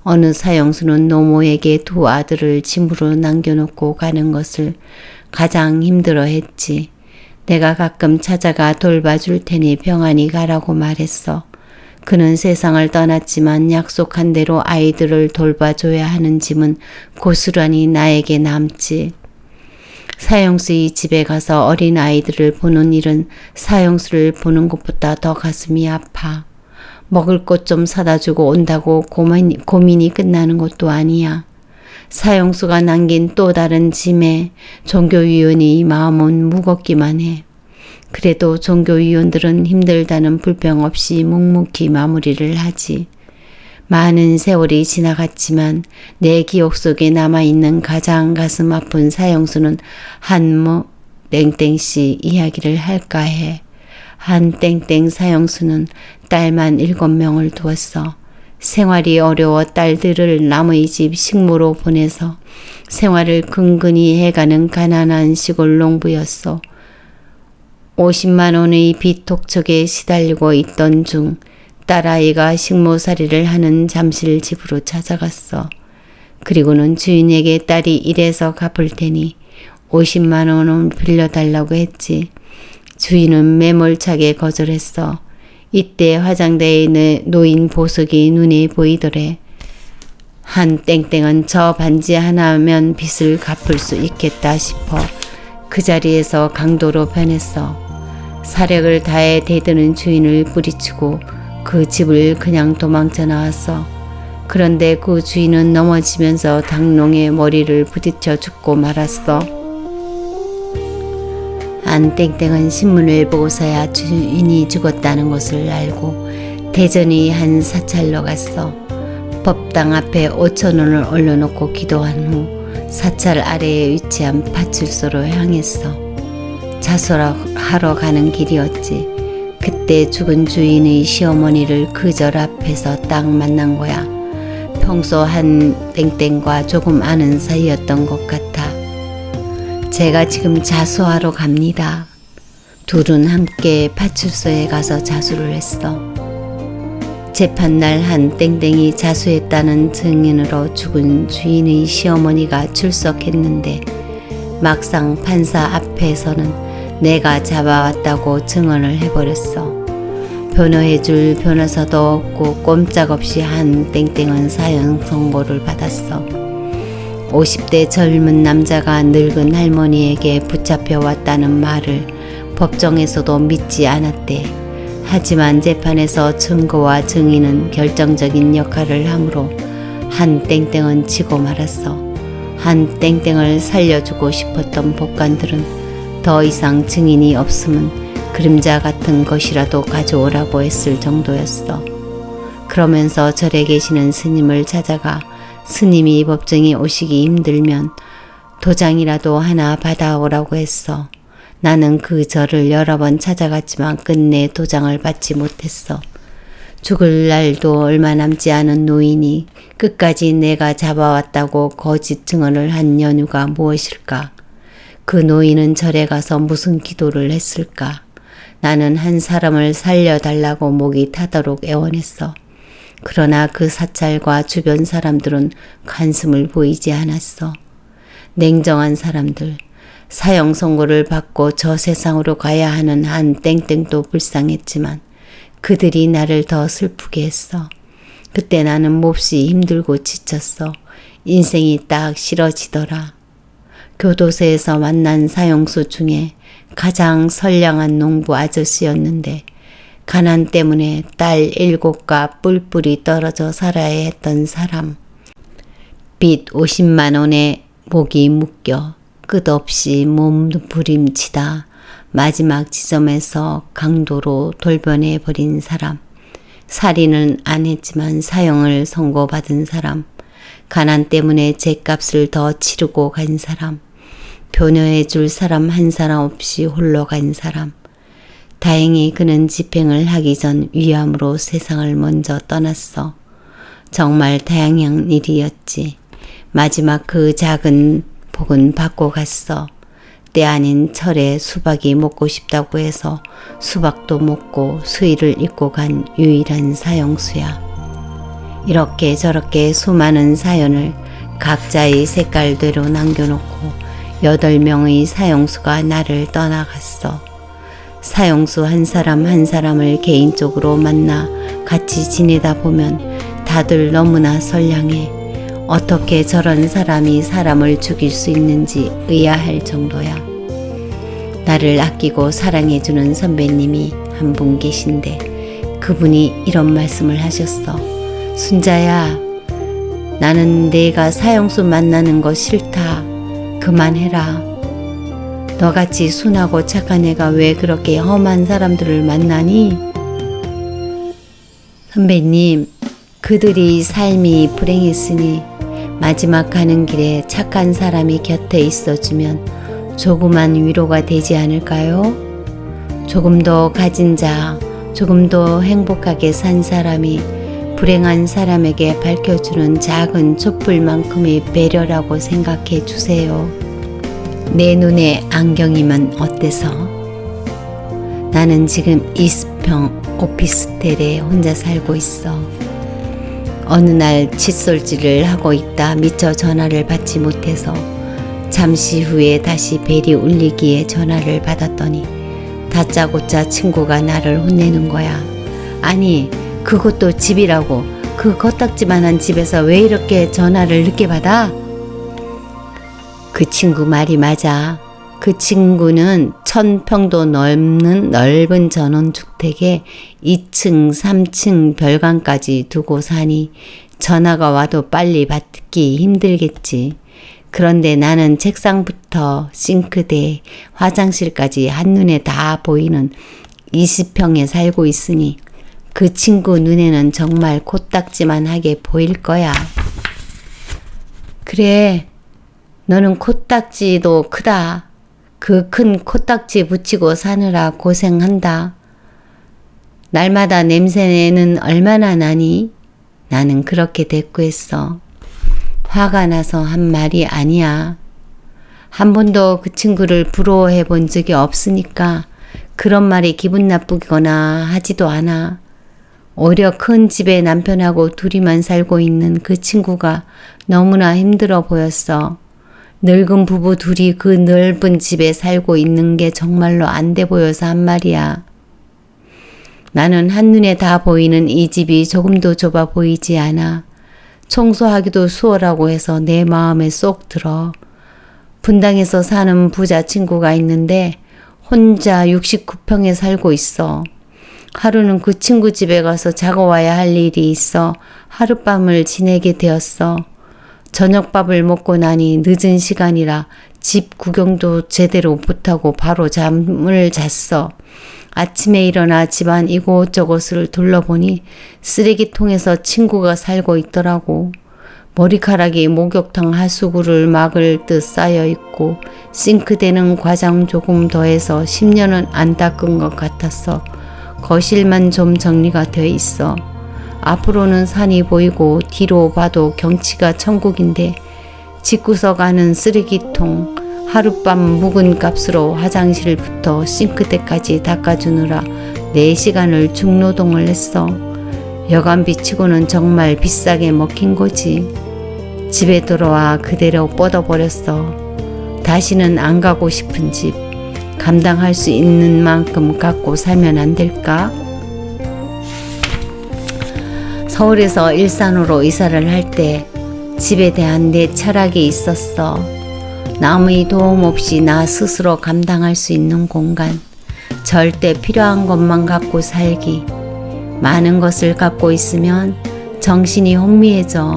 어느 사형수는 노모에게 두 아들을 짐으로 남겨놓고 가는 것을 가장 힘들어했지. 내가 가끔 찾아가 돌봐줄 테니 평안히 가라고 말했어. 그는 세상을 떠났지만 약속한 대로 아이들을 돌봐줘야 하는 짐은 고스란히 나에게 남지. 사형수의 집에 가서 어린 아이들을 보는 일은 사형수를 보는 것보다 더 가슴이 아파. 먹을 것 좀 사다 주고 온다고 고민이 끝나는 것도 아니야. 사형수가 남긴 또 다른 짐에 종교위원이 마음은 무겁기만 해. 그래도 종교위원들은 힘들다는 불평 없이 묵묵히 마무리를 하지. 많은 세월이 지나갔지만 내 기억 속에 남아있는 가장 가슴 아픈 사형수는 한모 땡땡씨 이야기를 할까 해. 한 땡땡 사형수는 딸만 7명을 두었어. 생활이 어려워 딸들을 남의 집 식모로 보내서 생활을 근근히 해가는 가난한 시골 농부였어. 50만 원의 빚 독촉에 시달리고 있던 중 딸아이가 식모살이를 하는 잠실 집으로 찾아갔어. 그리고는 주인에게 딸이 일해서 갚을 테니 50만 원을 빌려달라고 했지. 주인은 매몰차게 거절했어. 이때 화장대에 놓인 보석이 눈에 보이더래. 한 땡땡은 저 반지 하나면 빚을 갚을 수 있겠다 싶어 그 자리에서 강도로 변했어. 사력을 다해 대드는 주인을 뿌리치고 그 집을 그냥 도망쳐 나왔어. 그런데 그 주인은 넘어지면서 당농에 머리를 부딪혀 죽고 말았어. 안 땡땡은 신문을 보고서야 주인이 죽었다는 것을 알고 대전의 한 사찰로 갔어. 법당 앞에 5천 원을 올려놓고 기도한 후 사찰 아래에 위치한 파출소로 향했어. 자수하러 가는 길이었지. 그때 죽은 주인의 시어머니를 그 절 앞에서 딱 만난 거야. 평소 한 땡땡과 조금 아는 사이였던 것 같아. 제가 지금 자수하러 갑니다. 둘은 함께 파출소에 가서 자수를 했어. 재판날 한 땡땡이 자수했다는 증인으로 죽은 주인의 시어머니가 출석했는데 막상 판사 앞에서는 내가 잡아왔다고 증언을 해버렸어. 변호해줄 변호사도 없고 꼼짝없이 한 땡땡은 사형 선고를 받았어. 50대 젊은 남자가 늙은 할머니에게 붙잡혀 왔다는 말을 법정에서도 믿지 않았대. 하지만 재판에서 증거와 증인은 결정적인 역할을 하므로 한 땡땡은 지고 말았어. 한 땡땡을 살려주고 싶었던 법관들은 더 이상 증인이 없으면 그림자 같은 것이라도 가져오라고 했을 정도였어. 그러면서 절에 계시는 스님을 찾아가 스님이 법정에 오시기 힘들면 도장이라도 하나 받아오라고 했어. 나는 그 절을 여러 번 찾아갔지만 끝내 도장을 받지 못했어. 죽을 날도 얼마 남지 않은 노인이 끝까지 내가 잡아왔다고 거짓 증언을 한 연유가 무엇일까? 그 노인은 절에 가서 무슨 기도를 했을까? 나는 한 사람을 살려달라고 목이 타도록 애원했어. 그러나 그 사찰과 주변 사람들은 관심을 보이지 않았어. 냉정한 사람들, 사형 선고를 받고 저 세상으로 가야 하는 한 땡땡도 불쌍했지만 그들이 나를 더 슬프게 했어. 그때 나는 몹시 힘들고 지쳤어. 인생이 딱 싫어지더라. 교도소에서 만난 사형수 중에 가장 선량한 농부 아저씨였는데 가난 때문에 딸 7과 뿔뿔이 떨어져 살아야 했던 사람. 빚 50만 원에 목이 묶여 끝없이 몸부림치다 마지막 지점에서 강도로 돌변해 버린 사람. 살인은 안 했지만 사형을 선고받은 사람. 가난 때문에 죗값을 더 치르고 간 사람. 변호해 줄 사람 한 사람 없이 홀로 간 사람. 다행히 그는 집행을 하기 전 위암으로 세상을 먼저 떠났어. 정말 다양한 일이었지. 마지막 그 작은 복은 받고 갔어. 때 아닌 철에 수박이 먹고 싶다고 해서 수박도 먹고 수의를 입고 간 유일한 사형수야. 이렇게 저렇게 수많은 사연을 각자의 색깔대로 남겨놓고 8명의 사형수가 나를 떠나갔어. 사형수 한 사람 한 사람을 개인적으로 만나 같이 지내다 보면 다들 너무나 선량해. 어떻게 저런 사람이 사람을 죽일 수 있는지 의아할 정도야. 나를 아끼고 사랑해주는 선배님이 한 분 계신데 그분이 이런 말씀을 하셨어. 순자야, 나는 내가 사형수 만나는 거 싫다. 그만해라. 너같이 순하고 착한 애가 왜 그렇게 험한 사람들을 만나니? 선배님, 그들이 삶이 불행했으니 마지막 가는 길에 착한 사람이 곁에 있어주면 조그만 위로가 되지 않을까요? 조금 더 가진 자, 조금 더 행복하게 산 사람이 불행한 사람에게 밝혀주는 작은 촛불만큼의 배려라고 생각해 주세요. 내 눈에 안경이면 어때서? 나는 지금 이수평 오피스텔에 혼자 살고 있어. 어느 날 칫솔질을 하고 있다 미처 전화를 받지 못해서 잠시 후에 다시 벨이 울리기에 전화를 받았더니 다짜고짜 친구가 나를 혼내는 거야. 아니, 그것도 집이라고. 그 코딱지만한 집에서 왜 이렇게 전화를 늦게 받아? 그 친구 말이 맞아. 그 친구는 1000평도 넘는 넓은 전원주택에 2층, 3층 별관까지 두고 사니 전화가 와도 빨리 받기 힘들겠지. 그런데 나는 책상부터 싱크대, 화장실까지 한눈에 다 보이는 20평에 살고 있으니 그 친구 눈에는 정말 코딱지만하게 보일 거야. 그래, 너는 코딱지도 크다. 그 큰 코딱지 붙이고 사느라 고생한다. 날마다 냄새는 얼마나 나니? 나는 그렇게 대꾸했어. 화가 나서 한 말이 아니야. 한 번도 그 친구를 부러워해 본 적이 없으니까 그런 말이 기분 나쁘거나 하지도 않아. 오히려 큰 집에 남편하고 둘이만 살고 있는 그 친구가 너무나 힘들어 보였어. 늙은 부부 둘이 그 넓은 집에 살고 있는 게 정말로 안 돼 보여서 한 말이야. 나는 한눈에 다 보이는 이 집이 조금도 좁아 보이지 않아. 청소하기도 수월하고 해서 내 마음에 쏙 들어. 분당에서 사는 부자 친구가 있는데 혼자 69평에 살고 있어. 하루는 그 친구 집에 가서 자고 와야 할 일이 있어 하룻밤을 지내게 되었어. 저녁밥을 먹고 나니 늦은 시간이라 집 구경도 제대로 못하고 바로 잠을 잤어. 아침에 일어나 집안 이곳저곳을 둘러보니 쓰레기통에서 친구가 살고 있더라고. 머리카락이 목욕탕 하수구를 막을 듯 쌓여 있고 싱크대는 과장 조금 더해서 10년은 안 닦은 것 같았어. 거실만 좀 정리가 돼 있어. 앞으로는 산이 보이고 뒤로 봐도 경치가 천국인데 집구석 안은 쓰레기통, 하룻밤 묵은 값으로 화장실부터 싱크대까지 닦아주느라 4시간을 중노동을 했어. 여간비 치고는 정말 비싸게 먹힌 거지. 집에 들어와 그대로 뻗어버렸어. 다시는 안 가고 싶은 집. 감당할 수 있는 만큼 갖고 살면 안 될까? 서울에서 일산으로 이사를 할 때 집에 대한 내 철학이 있었어. 남의 도움 없이 나 스스로 감당할 수 있는 공간. 절대 필요한 것만 갖고 살기. 많은 것을 갖고 있으면 정신이 혼미해져.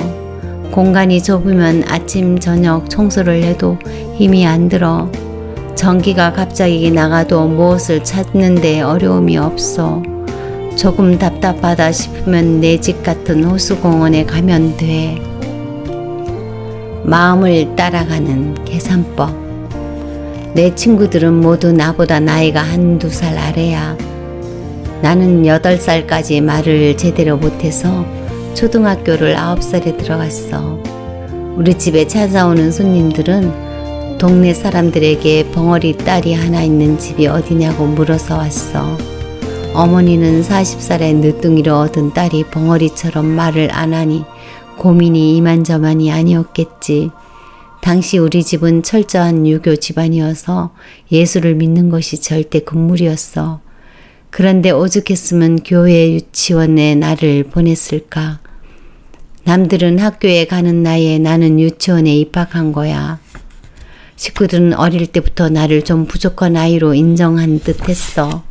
공간이 좁으면 아침 저녁 청소를 해도 힘이 안 들어. 전기가 갑자기 나가도 무엇을 찾는데 어려움이 없어. 조금 답답하다 싶으면 내 집 같은 호수공원에 가면 돼. 마음을 따라가는 계산법. 내 친구들은 모두 나보다 나이가 한두 살 아래야. 나는 8살까지 말을 제대로 못해서 초등학교를 9살에 들어갔어. 우리 집에 찾아오는 손님들은 동네 사람들에게 벙어리 딸이 하나 있는 집이 어디냐고 물어서 왔어. 어머니는 40살에 늦둥이로 얻은 딸이 벙어리처럼 말을 안 하니 고민이 이만저만이 아니었겠지. 당시 우리 집은 철저한 유교 집안이어서 예수를 믿는 것이 절대 금물이었어. 그런데 오죽했으면 교회 유치원에 나를 보냈을까. 남들은 학교에 가는 나이에 나는 유치원에 입학한 거야. 식구들은 어릴 때부터 나를 좀 부족한 아이로 인정한 듯 했어.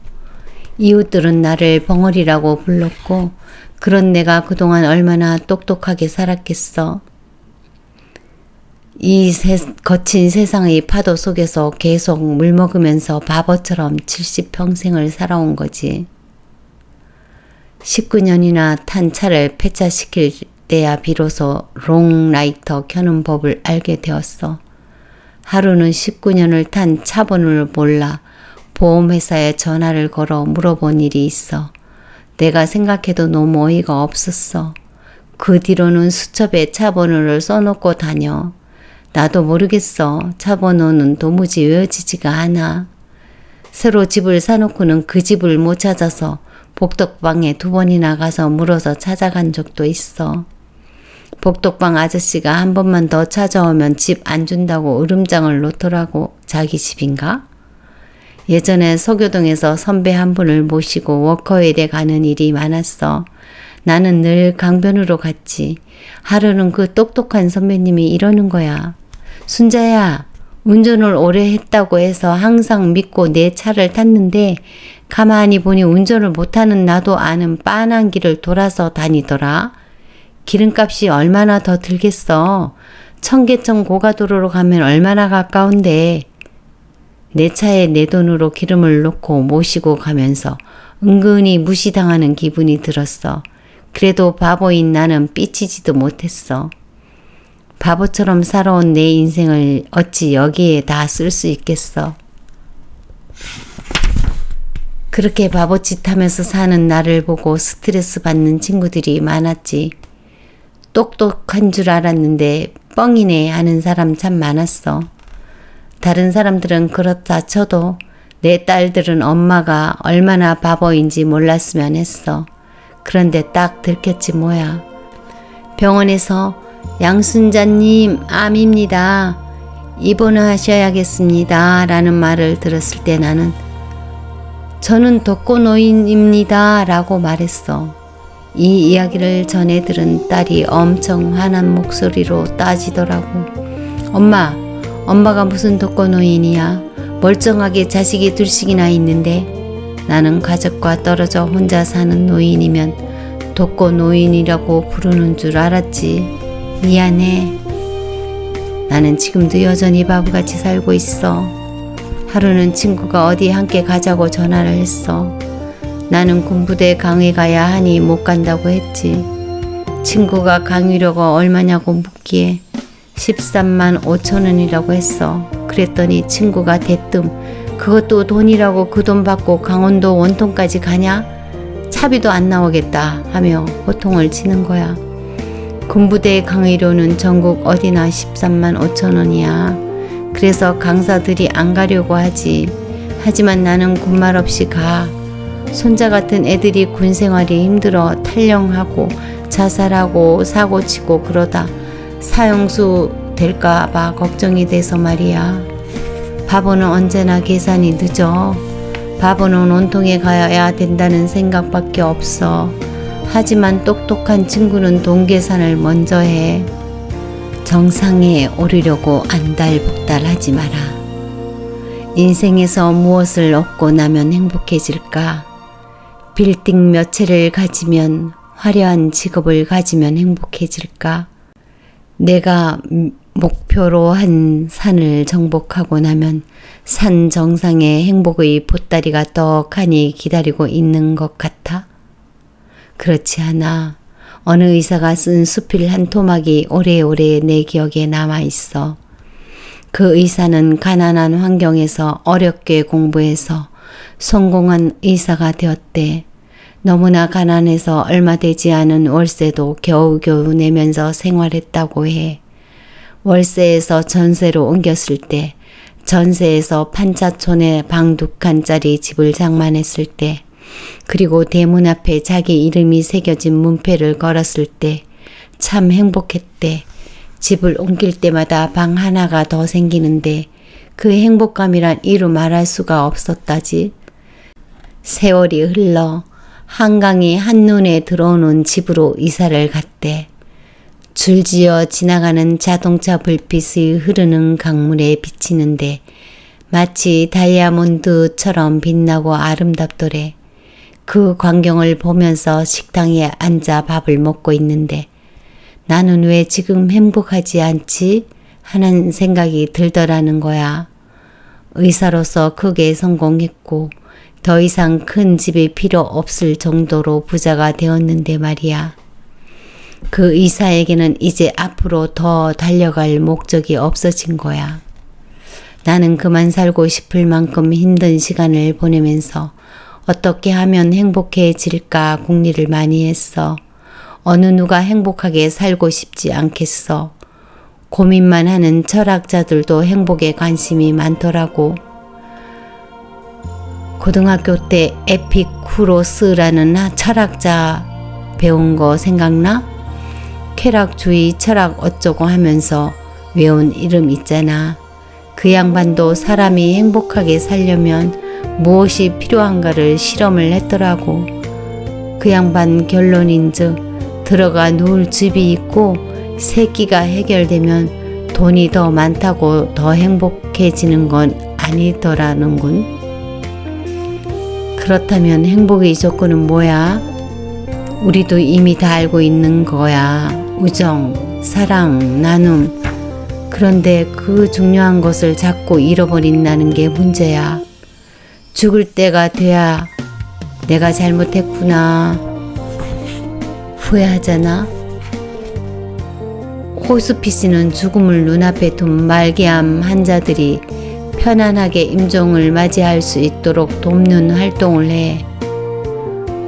이웃들은 나를 벙어리라고 불렀고 그런 내가 그동안 얼마나 똑똑하게 살았겠어. 거친 세상의 파도 속에서 계속 물 먹으면서 바보처럼 70평생을 살아온 거지. 19년이나 탄 차를 폐차시킬 때야 비로소 롱라이터 켜는 법을 알게 되었어. 하루는 19년을 탄 차번호를 몰라 보험회사에 전화를 걸어 물어본 일이 있어. 내가 생각해도 너무 어이가 없었어. 그 뒤로는 수첩에 차번호를 써놓고 다녀. 나도 모르겠어. 차번호는 도무지 외워지지가 않아. 새로 집을 사놓고는 그 집을 못 찾아서 복덕방에 2번이나 가서 물어서 찾아간 적도 있어. 복덕방 아저씨가 한 번만 더 찾아오면 집 안 준다고 으름장을 놓더라고. 자기 집인가? 예전에 소교동에서 선배 한 분을 모시고 워커힐에 가는 일이 많았어. 나는 늘 강변으로 갔지. 하루는 그 똑똑한 선배님이 이러는 거야. 순자야, 운전을 오래 했다고 해서 항상 믿고 내 차를 탔는데 가만히 보니 운전을 못하는 나도 아는 빤한 길을 돌아서 다니더라. 기름값이 얼마나 더 들겠어. 청계천 고가도로로 가면 얼마나 가까운데. 내 차에 내 돈으로 기름을 넣고 모시고 가면서 은근히 무시당하는 기분이 들었어. 그래도 바보인 나는 삐치지도 못했어. 바보처럼 살아온 내 인생을 어찌 여기에 다 쓸 수 있겠어. 그렇게 바보짓 하면서 사는 나를 보고 스트레스 받는 친구들이 많았지. 똑똑한 줄 알았는데 뻥이네 하는 사람 참 많았어. 다른 사람들은 그렇다 쳐도 내 딸들은 엄마가 얼마나 바보인지 몰랐으면 했어. 그런데 딱 들켰지 뭐야. 병원에서 양순자님 암입니다. 입원하셔야겠습니다. 라는 말을 들었을 때 나는 저는 독거노인입니다. 라고 말했어. 이 이야기를 전해 들은 딸이 엄청 화난 목소리로 따지더라고. 엄마가 무슨 독거노인이야. 멀쩡하게 자식이 둘씩이나 있는데. 나는 가족과 떨어져 혼자 사는 노인이면 독거노인이라고 부르는 줄 알았지. 미안해. 나는 지금도 여전히 바보같이 살고 있어. 하루는 친구가 어디 함께 가자고 전화를 했어. 나는 군부대 강의 가야 하니 못 간다고 했지. 친구가 강의료가 얼마냐고 묻기에 13만 5천 원이라고 했어. 그랬더니 친구가 대뜸 그것도 돈이라고 그 돈 받고 강원도 원통까지 가냐? 차비도 안 나오겠다 하며 호통을 치는 거야. 군부대 강의료는 전국 어디나 13만 5천 원이야. 그래서 강사들이 안 가려고 하지. 하지만 나는 군말 없이 가. 손자 같은 애들이 군 생활이 힘들어 탈영하고 자살하고 사고치고 그러다 사형수 될까봐 걱정이 돼서 말이야. 바보는 언제나 계산이 늦어. 바보는 온통에 가야 된다는 생각밖에 없어. 하지만 똑똑한 친구는 돈 계산을 먼저 해. 정상에 오르려고 안달복달하지 마라. 인생에서 무엇을 얻고 나면 행복해질까? 빌딩 몇 채를 가지면, 화려한 직업을 가지면 행복해질까? 내가 목표로 한 산을 정복하고 나면 산 정상에 행복의 보따리가 떡하니 기다리고 있는 것 같아? 그렇지 않아. 어느 의사가 쓴 수필 한 토막이 오래오래 내 기억에 남아있어. 그 의사는 가난한 환경에서 어렵게 공부해서 성공한 의사가 되었대. 너무나 가난해서 얼마 되지 않은 월세도 겨우겨우 내면서 생활했다고 해. 월세에서 전세로 옮겼을 때, 전세에서 판자촌에 방 2칸짜리 집을 장만했을 때, 그리고 대문 앞에 자기 이름이 새겨진 문패를 걸었을 때 참 행복했대. 집을 옮길 때마다 방 하나가 더 생기는데 그 행복감이란 이루 말할 수가 없었다지. 세월이 흘러 한강이 한눈에 들어오는 집으로 이사를 갔대. 줄지어 지나가는 자동차 불빛이 흐르는 강물에 비치는데 마치 다이아몬드처럼 빛나고 아름답더래. 그 광경을 보면서 식당에 앉아 밥을 먹고 있는데 나는 왜 지금 행복하지 않지? 하는 생각이 들더라는 거야. 의사로서 크게 성공했고 더 이상 큰 집이 필요 없을 정도로 부자가 되었는데 말이야. 그 의사에게는 이제 앞으로 더 달려갈 목적이 없어진 거야. 나는 그만 살고 싶을 만큼 힘든 시간을 보내면서 어떻게 하면 행복해질까 궁리를 많이 했어. 어느 누가 행복하게 살고 싶지 않겠어. 고민만 하는 철학자들도 행복에 관심이 많더라고. 고등학교 때 에피쿠로스라는 철학자 배운 거 생각나? 쾌락주의 철학 어쩌고 하면서 외운 이름 있잖아. 그 양반도 사람이 행복하게 살려면 무엇이 필요한가를 실험을 했더라고. 그 양반 결론인즉 들어가 누울 집이 있고 새끼가 해결되면 돈이 더 많다고 더 행복해지는 건 아니더라는군. 그렇다면 행복의 조건은 뭐야? 우리도 이미 다 알고 있는 거야. 우정, 사랑, 나눔. 그런데 그 중요한 것을 자꾸 잃어버린다는 게 문제야. 죽을 때가 돼야 내가 잘못했구나 후회하잖아. 호스피스는 죽음을 눈앞에 둔 말기암 환자들이 편안하게 임종을 맞이할 수 있도록 돕는 활동을 해.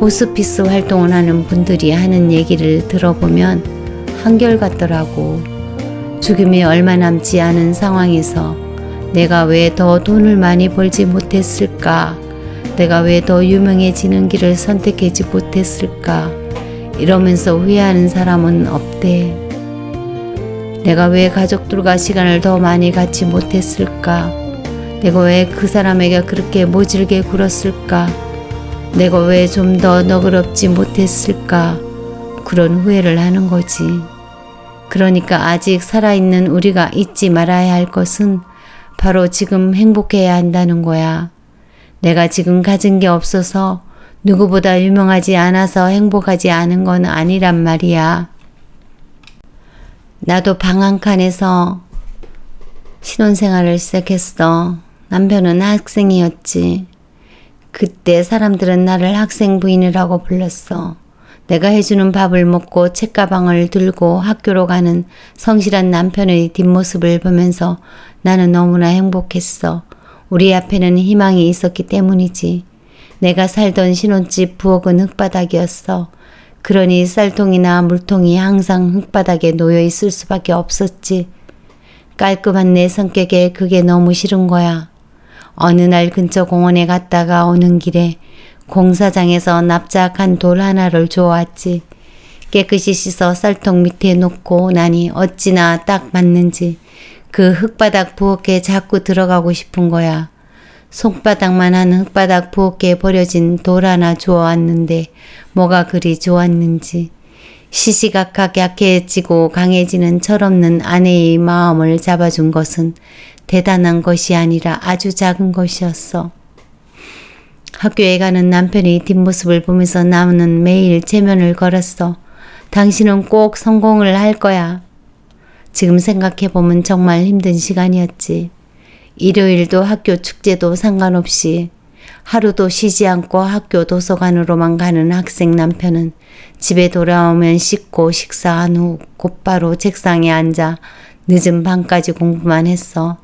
호스피스 활동을 하는 분들이 하는 얘기를 들어보면 한결같더라고. 죽음이 얼마 남지 않은 상황에서 내가 왜 더 돈을 많이 벌지 못했을까? 내가 왜 더 유명해지는 길을 선택하지 못했을까? 이러면서 후회하는 사람은 없대. 내가 왜 가족들과 시간을 더 많이 갖지 못했을까? 내가 왜 그 사람에게 그렇게 모질게 굴었을까? 내가 왜 좀 더 너그럽지 못했을까? 그런 후회를 하는 거지. 그러니까 아직 살아있는 우리가 잊지 말아야 할 것은 바로 지금 행복해야 한다는 거야. 내가 지금 가진 게 없어서 누구보다 유명하지 않아서 행복하지 않은 건 아니란 말이야. 나도 방 한 칸에서 신혼생활을 시작했어. 남편은 학생이었지. 그때 사람들은 나를 학생 부인이라고 불렀어. 내가 해주는 밥을 먹고 책가방을 들고 학교로 가는 성실한 남편의 뒷모습을 보면서 나는 너무나 행복했어. 우리 앞에는 희망이 있었기 때문이지. 내가 살던 신혼집 부엌은 흙바닥이었어. 그러니 쌀통이나 물통이 항상 흙바닥에 놓여 있을 수밖에 없었지. 깔끔한 내 성격에 그게 너무 싫은 거야. 어느 날 근처 공원에 갔다가 오는 길에 공사장에서 납작한 돌 하나를 주워왔지. 깨끗이 씻어 쌀통 밑에 놓고 나니 어찌나 딱 맞는지 그 흙바닥 부엌에 자꾸 들어가고 싶은 거야. 손바닥만한 흙바닥 부엌에 버려진 돌 하나 주워왔는데 뭐가 그리 좋았는지. 시시각각 약해지고 강해지는 철없는 아내의 마음을 잡아준 것은 대단한 것이 아니라 아주 작은 것이었어. 학교에 가는 남편의 뒷모습을 보면서 나는 매일 체면을 걸었어. 당신은 꼭 성공을 할 거야. 지금 생각해보면 정말 힘든 시간이었지. 일요일도 학교 축제도 상관없이 하루도 쉬지 않고 학교 도서관으로만 가는 학생 남편은 집에 돌아오면 씻고 식사한 후 곧바로 책상에 앉아 늦은 밤까지 공부만 했어.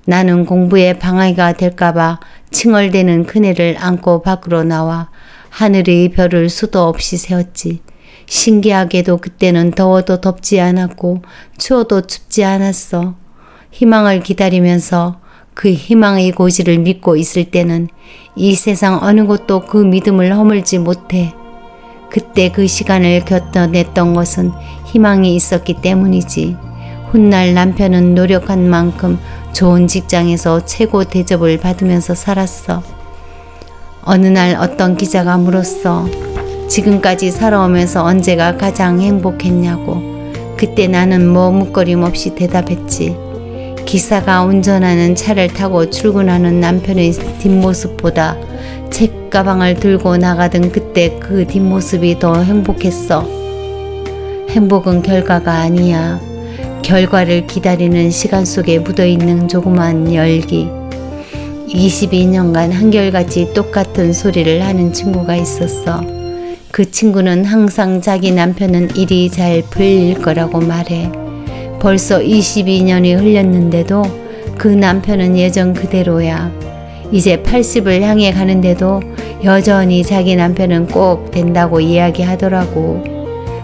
나는 공부에 방해가 될까봐 칭얼대는 그네를 안고 밖으로 나와 하늘의 별을 수도 없이 세웠지. 신기하게도 그때는 더워도 덥지 않았고 추워도 춥지 않았어. 희망을 기다리면서 그 희망의 고지를 믿고 있을 때는 이 세상 어느 곳도 그 믿음을 허물지 못해. 그때 그 시간을 견뎌냈던 것은 희망이 있었기 때문이지. 훗날 남편은 노력한 만큼 좋은 직장에서 최고 대접을 받으면서 살았어. 어느 날 어떤 기자가 물었어. 지금까지 살아오면서 언제가 가장 행복했냐고. 그때 나는 머뭇거림 없이 대답했지. 기사가 운전하는 차를 타고 출근하는 남편의 뒷모습보다 책가방을 들고 나가던 그때 그 뒷모습이 더 행복했어. 행복은 결과가 아니야. 결과를 기다리는 시간 속에 묻어있는 조그만 열기. 22년간 한결같이 똑같은 소리를 하는 친구가 있었어. 그 친구는 항상 자기 남편은 일이 잘 풀릴 거라고 말해. 벌써 22년이 흘렸는데도 그 남편은 예전 그대로야. 이제 80을 향해 가는데도 여전히 자기 남편은 꼭 된다고 이야기하더라고.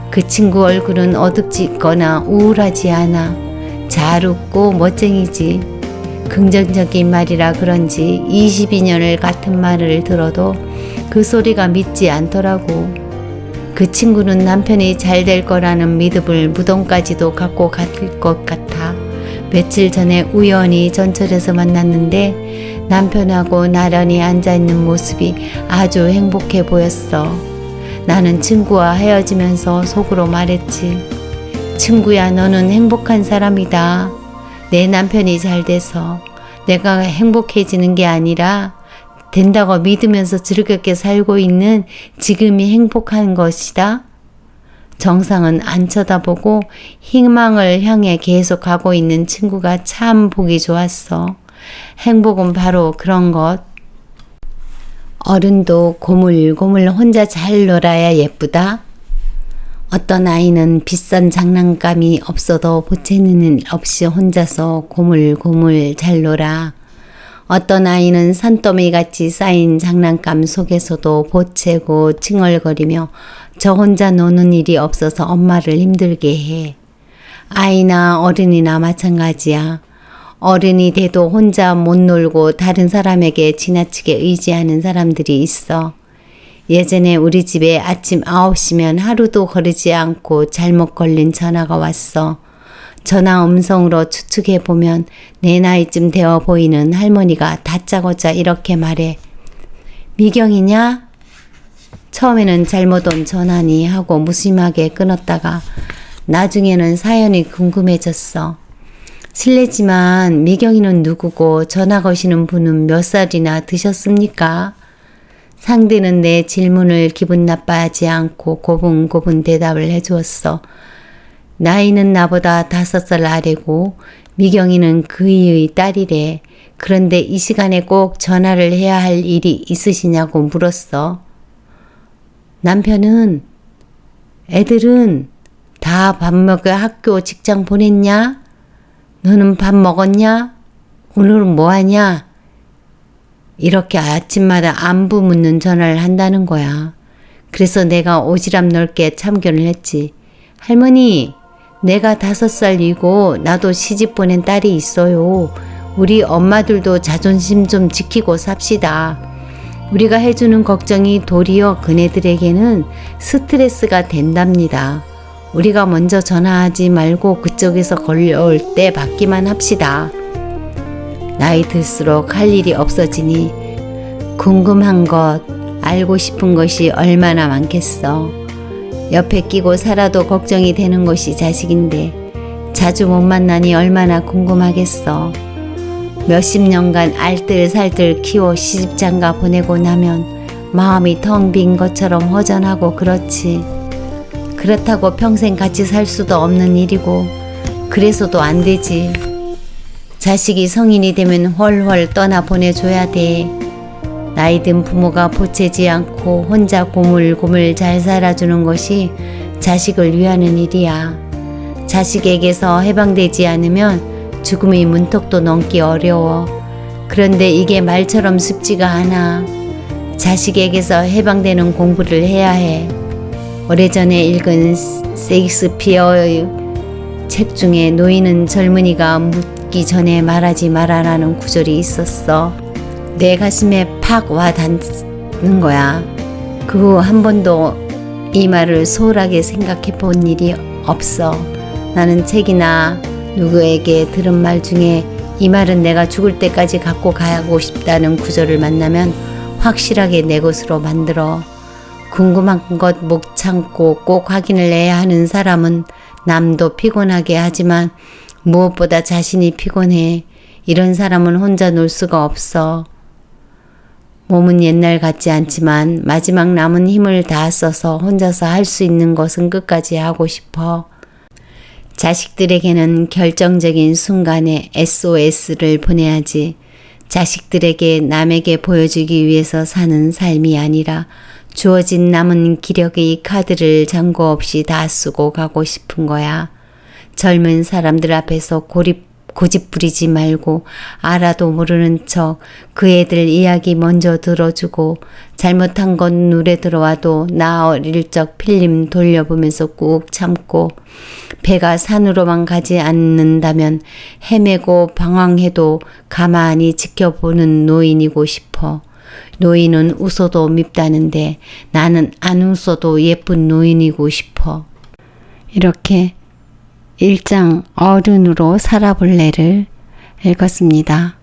그 친구 얼굴은 어둡지거나 우울하지 않아. 잘 웃고 멋쟁이지. 긍정적인 말이라 그런지 22년을 같은 말을 들어도 그 소리가 믿지 않더라고. 그 친구는 남편이 잘 될 거라는 믿음을 무덤까지도 갖고 갈 것 같아. 며칠 전에 우연히 전철에서 만났는데 남편하고 나란히 앉아있는 모습이 아주 행복해 보였어. 나는 친구와 헤어지면서 속으로 말했지. 친구야, 너는 행복한 사람이다. 내 남편이 잘 돼서 내가 행복해지는 게 아니라 된다고 믿으면서 즐겁게 살고 있는 지금이 행복한 것이다. 정상은 안 쳐다보고 희망을 향해 계속 가고 있는 친구가 참 보기 좋았어. 행복은 바로 그런 것. 어른도 고물고물 혼자 잘 놀아야 예쁘다. 어떤 아이는 비싼 장난감이 없어도 보채는 일 없이 혼자서 고물고물 잘 놀아. 어떤 아이는 산더미같이 쌓인 장난감 속에서도 보채고 칭얼거리며 저 혼자 노는 일이 없어서 엄마를 힘들게 해. 아이나 어른이나 마찬가지야. 어른이 돼도 혼자 못 놀고 다른 사람에게 지나치게 의지하는 사람들이 있어. 예전에 우리 집에 아침 9시면 하루도 거르지 않고 잘못 걸린 전화가 왔어. 전화 음성으로 추측해보면 내 나이쯤 되어 보이는 할머니가 다짜고짜 이렇게 말해. 미경이냐? 처음에는 잘못 온 전화니 하고 무심하게 끊었다가 나중에는 사연이 궁금해졌어. 실례지만 미경이는 누구고 전화 거시는 분은 몇 살이나 드셨습니까? 상대는 내 질문을 기분 나빠하지 않고 고분고분 대답을 해주었어. 나이는 나보다 5살 아래고 미경이는 그이의 딸이래. 그런데 이 시간에 꼭 전화를 해야 할 일이 있으시냐고 물었어. 남편은? 애들은? 다 밥 먹여 학교 직장 보냈냐? 너는 밥 먹었냐? 오늘은 뭐하냐? 이렇게 아침마다 안부 묻는 전화를 한다는 거야. 그래서 내가 오지랖 넓게 참견을 했지. 할머니, 내가 5살이고 나도 시집 보낸 딸이 있어요. 우리 엄마들도 자존심 좀 지키고 삽시다. 우리가 해주는 걱정이 도리어 그네들에게는 스트레스가 된답니다. 우리가 먼저 전화하지 말고 그쪽에서 걸려올 때 받기만 합시다. 나이 들수록 할 일이 없어지니 궁금한 것, 알고 싶은 것이 얼마나 많겠어. 옆에 끼고 살아도 걱정이 되는 것이 자식인데 자주 못 만나니 얼마나 궁금하겠어. 몇십 년간 알뜰살뜰 키워 시집장가 보내고 나면 마음이 텅 빈 것처럼 허전하고 그렇지. 그렇다고 평생 같이 살 수도 없는 일이고 그래서도 안 되지. 자식이 성인이 되면 훨훨 떠나 보내줘야 돼. 나이 든 부모가 보채지 않고 혼자 고물고물 잘 살아주는 것이 자식을 위하는 일이야. 자식에게서 해방되지 않으면 죽음의 문턱도 넘기 어려워. 그런데 이게 말처럼 쉽지가 않아. 자식에게서 해방되는 공부를 해야 해. 오래전에 읽은 셰익스피어의 책 중에 노인은 젊은이가 묻기 전에 말하지 말아라는 구절이 있었어. 내 가슴에 팍 와 닿는 거야. 그 후 한 번도 이 말을 소홀하게 생각해 본 일이 없어. 나는 책이나 누구에게 들은 말 중에 이 말은 내가 죽을 때까지 갖고 가고 싶다는 구절을 만나면 확실하게 내 것으로 만들어. 궁금한 것 못 참고 꼭 확인을 해야 하는 사람은 남도 피곤하게 하지만 무엇보다 자신이 피곤해. 이런 사람은 혼자 놀 수가 없어. 몸은 옛날 같지 않지만 마지막 남은 힘을 다 써서 혼자서 할 수 있는 것은 끝까지 하고 싶어. 자식들에게는 결정적인 순간에 SOS를 보내야지 자식들에게 남에게 보여주기 위해서 사는 삶이 아니라 주어진 남은 기력의 카드를 잔고 없이 다 쓰고 가고 싶은 거야. 젊은 사람들 앞에서 고집 부리지 말고 알아도 모르는 척 그 애들 이야기 먼저 들어주고 잘못한 건 눈에 들어와도 나 어릴 적 필름 돌려보면서 꾹 참고 배가 산으로만 가지 않는다면 헤매고 방황해도 가만히 지켜보는 노인이고 싶어. 노인은 웃어도 밉다는데 나는 안 웃어도 예쁜 노인이고 싶어. 이렇게 일장 어른으로 살아볼래를 읽었습니다.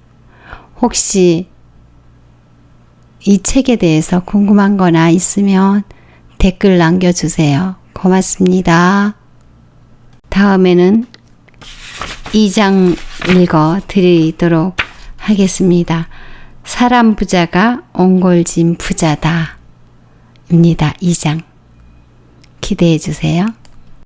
혹시 이 책에 대해서 궁금한 거나 있으면 댓글 남겨주세요. 고맙습니다. 다음에는 2장 읽어 드리도록 하겠습니다. 사람 부자가 옹골진 부자다 입니다. 2장 기대해 주세요.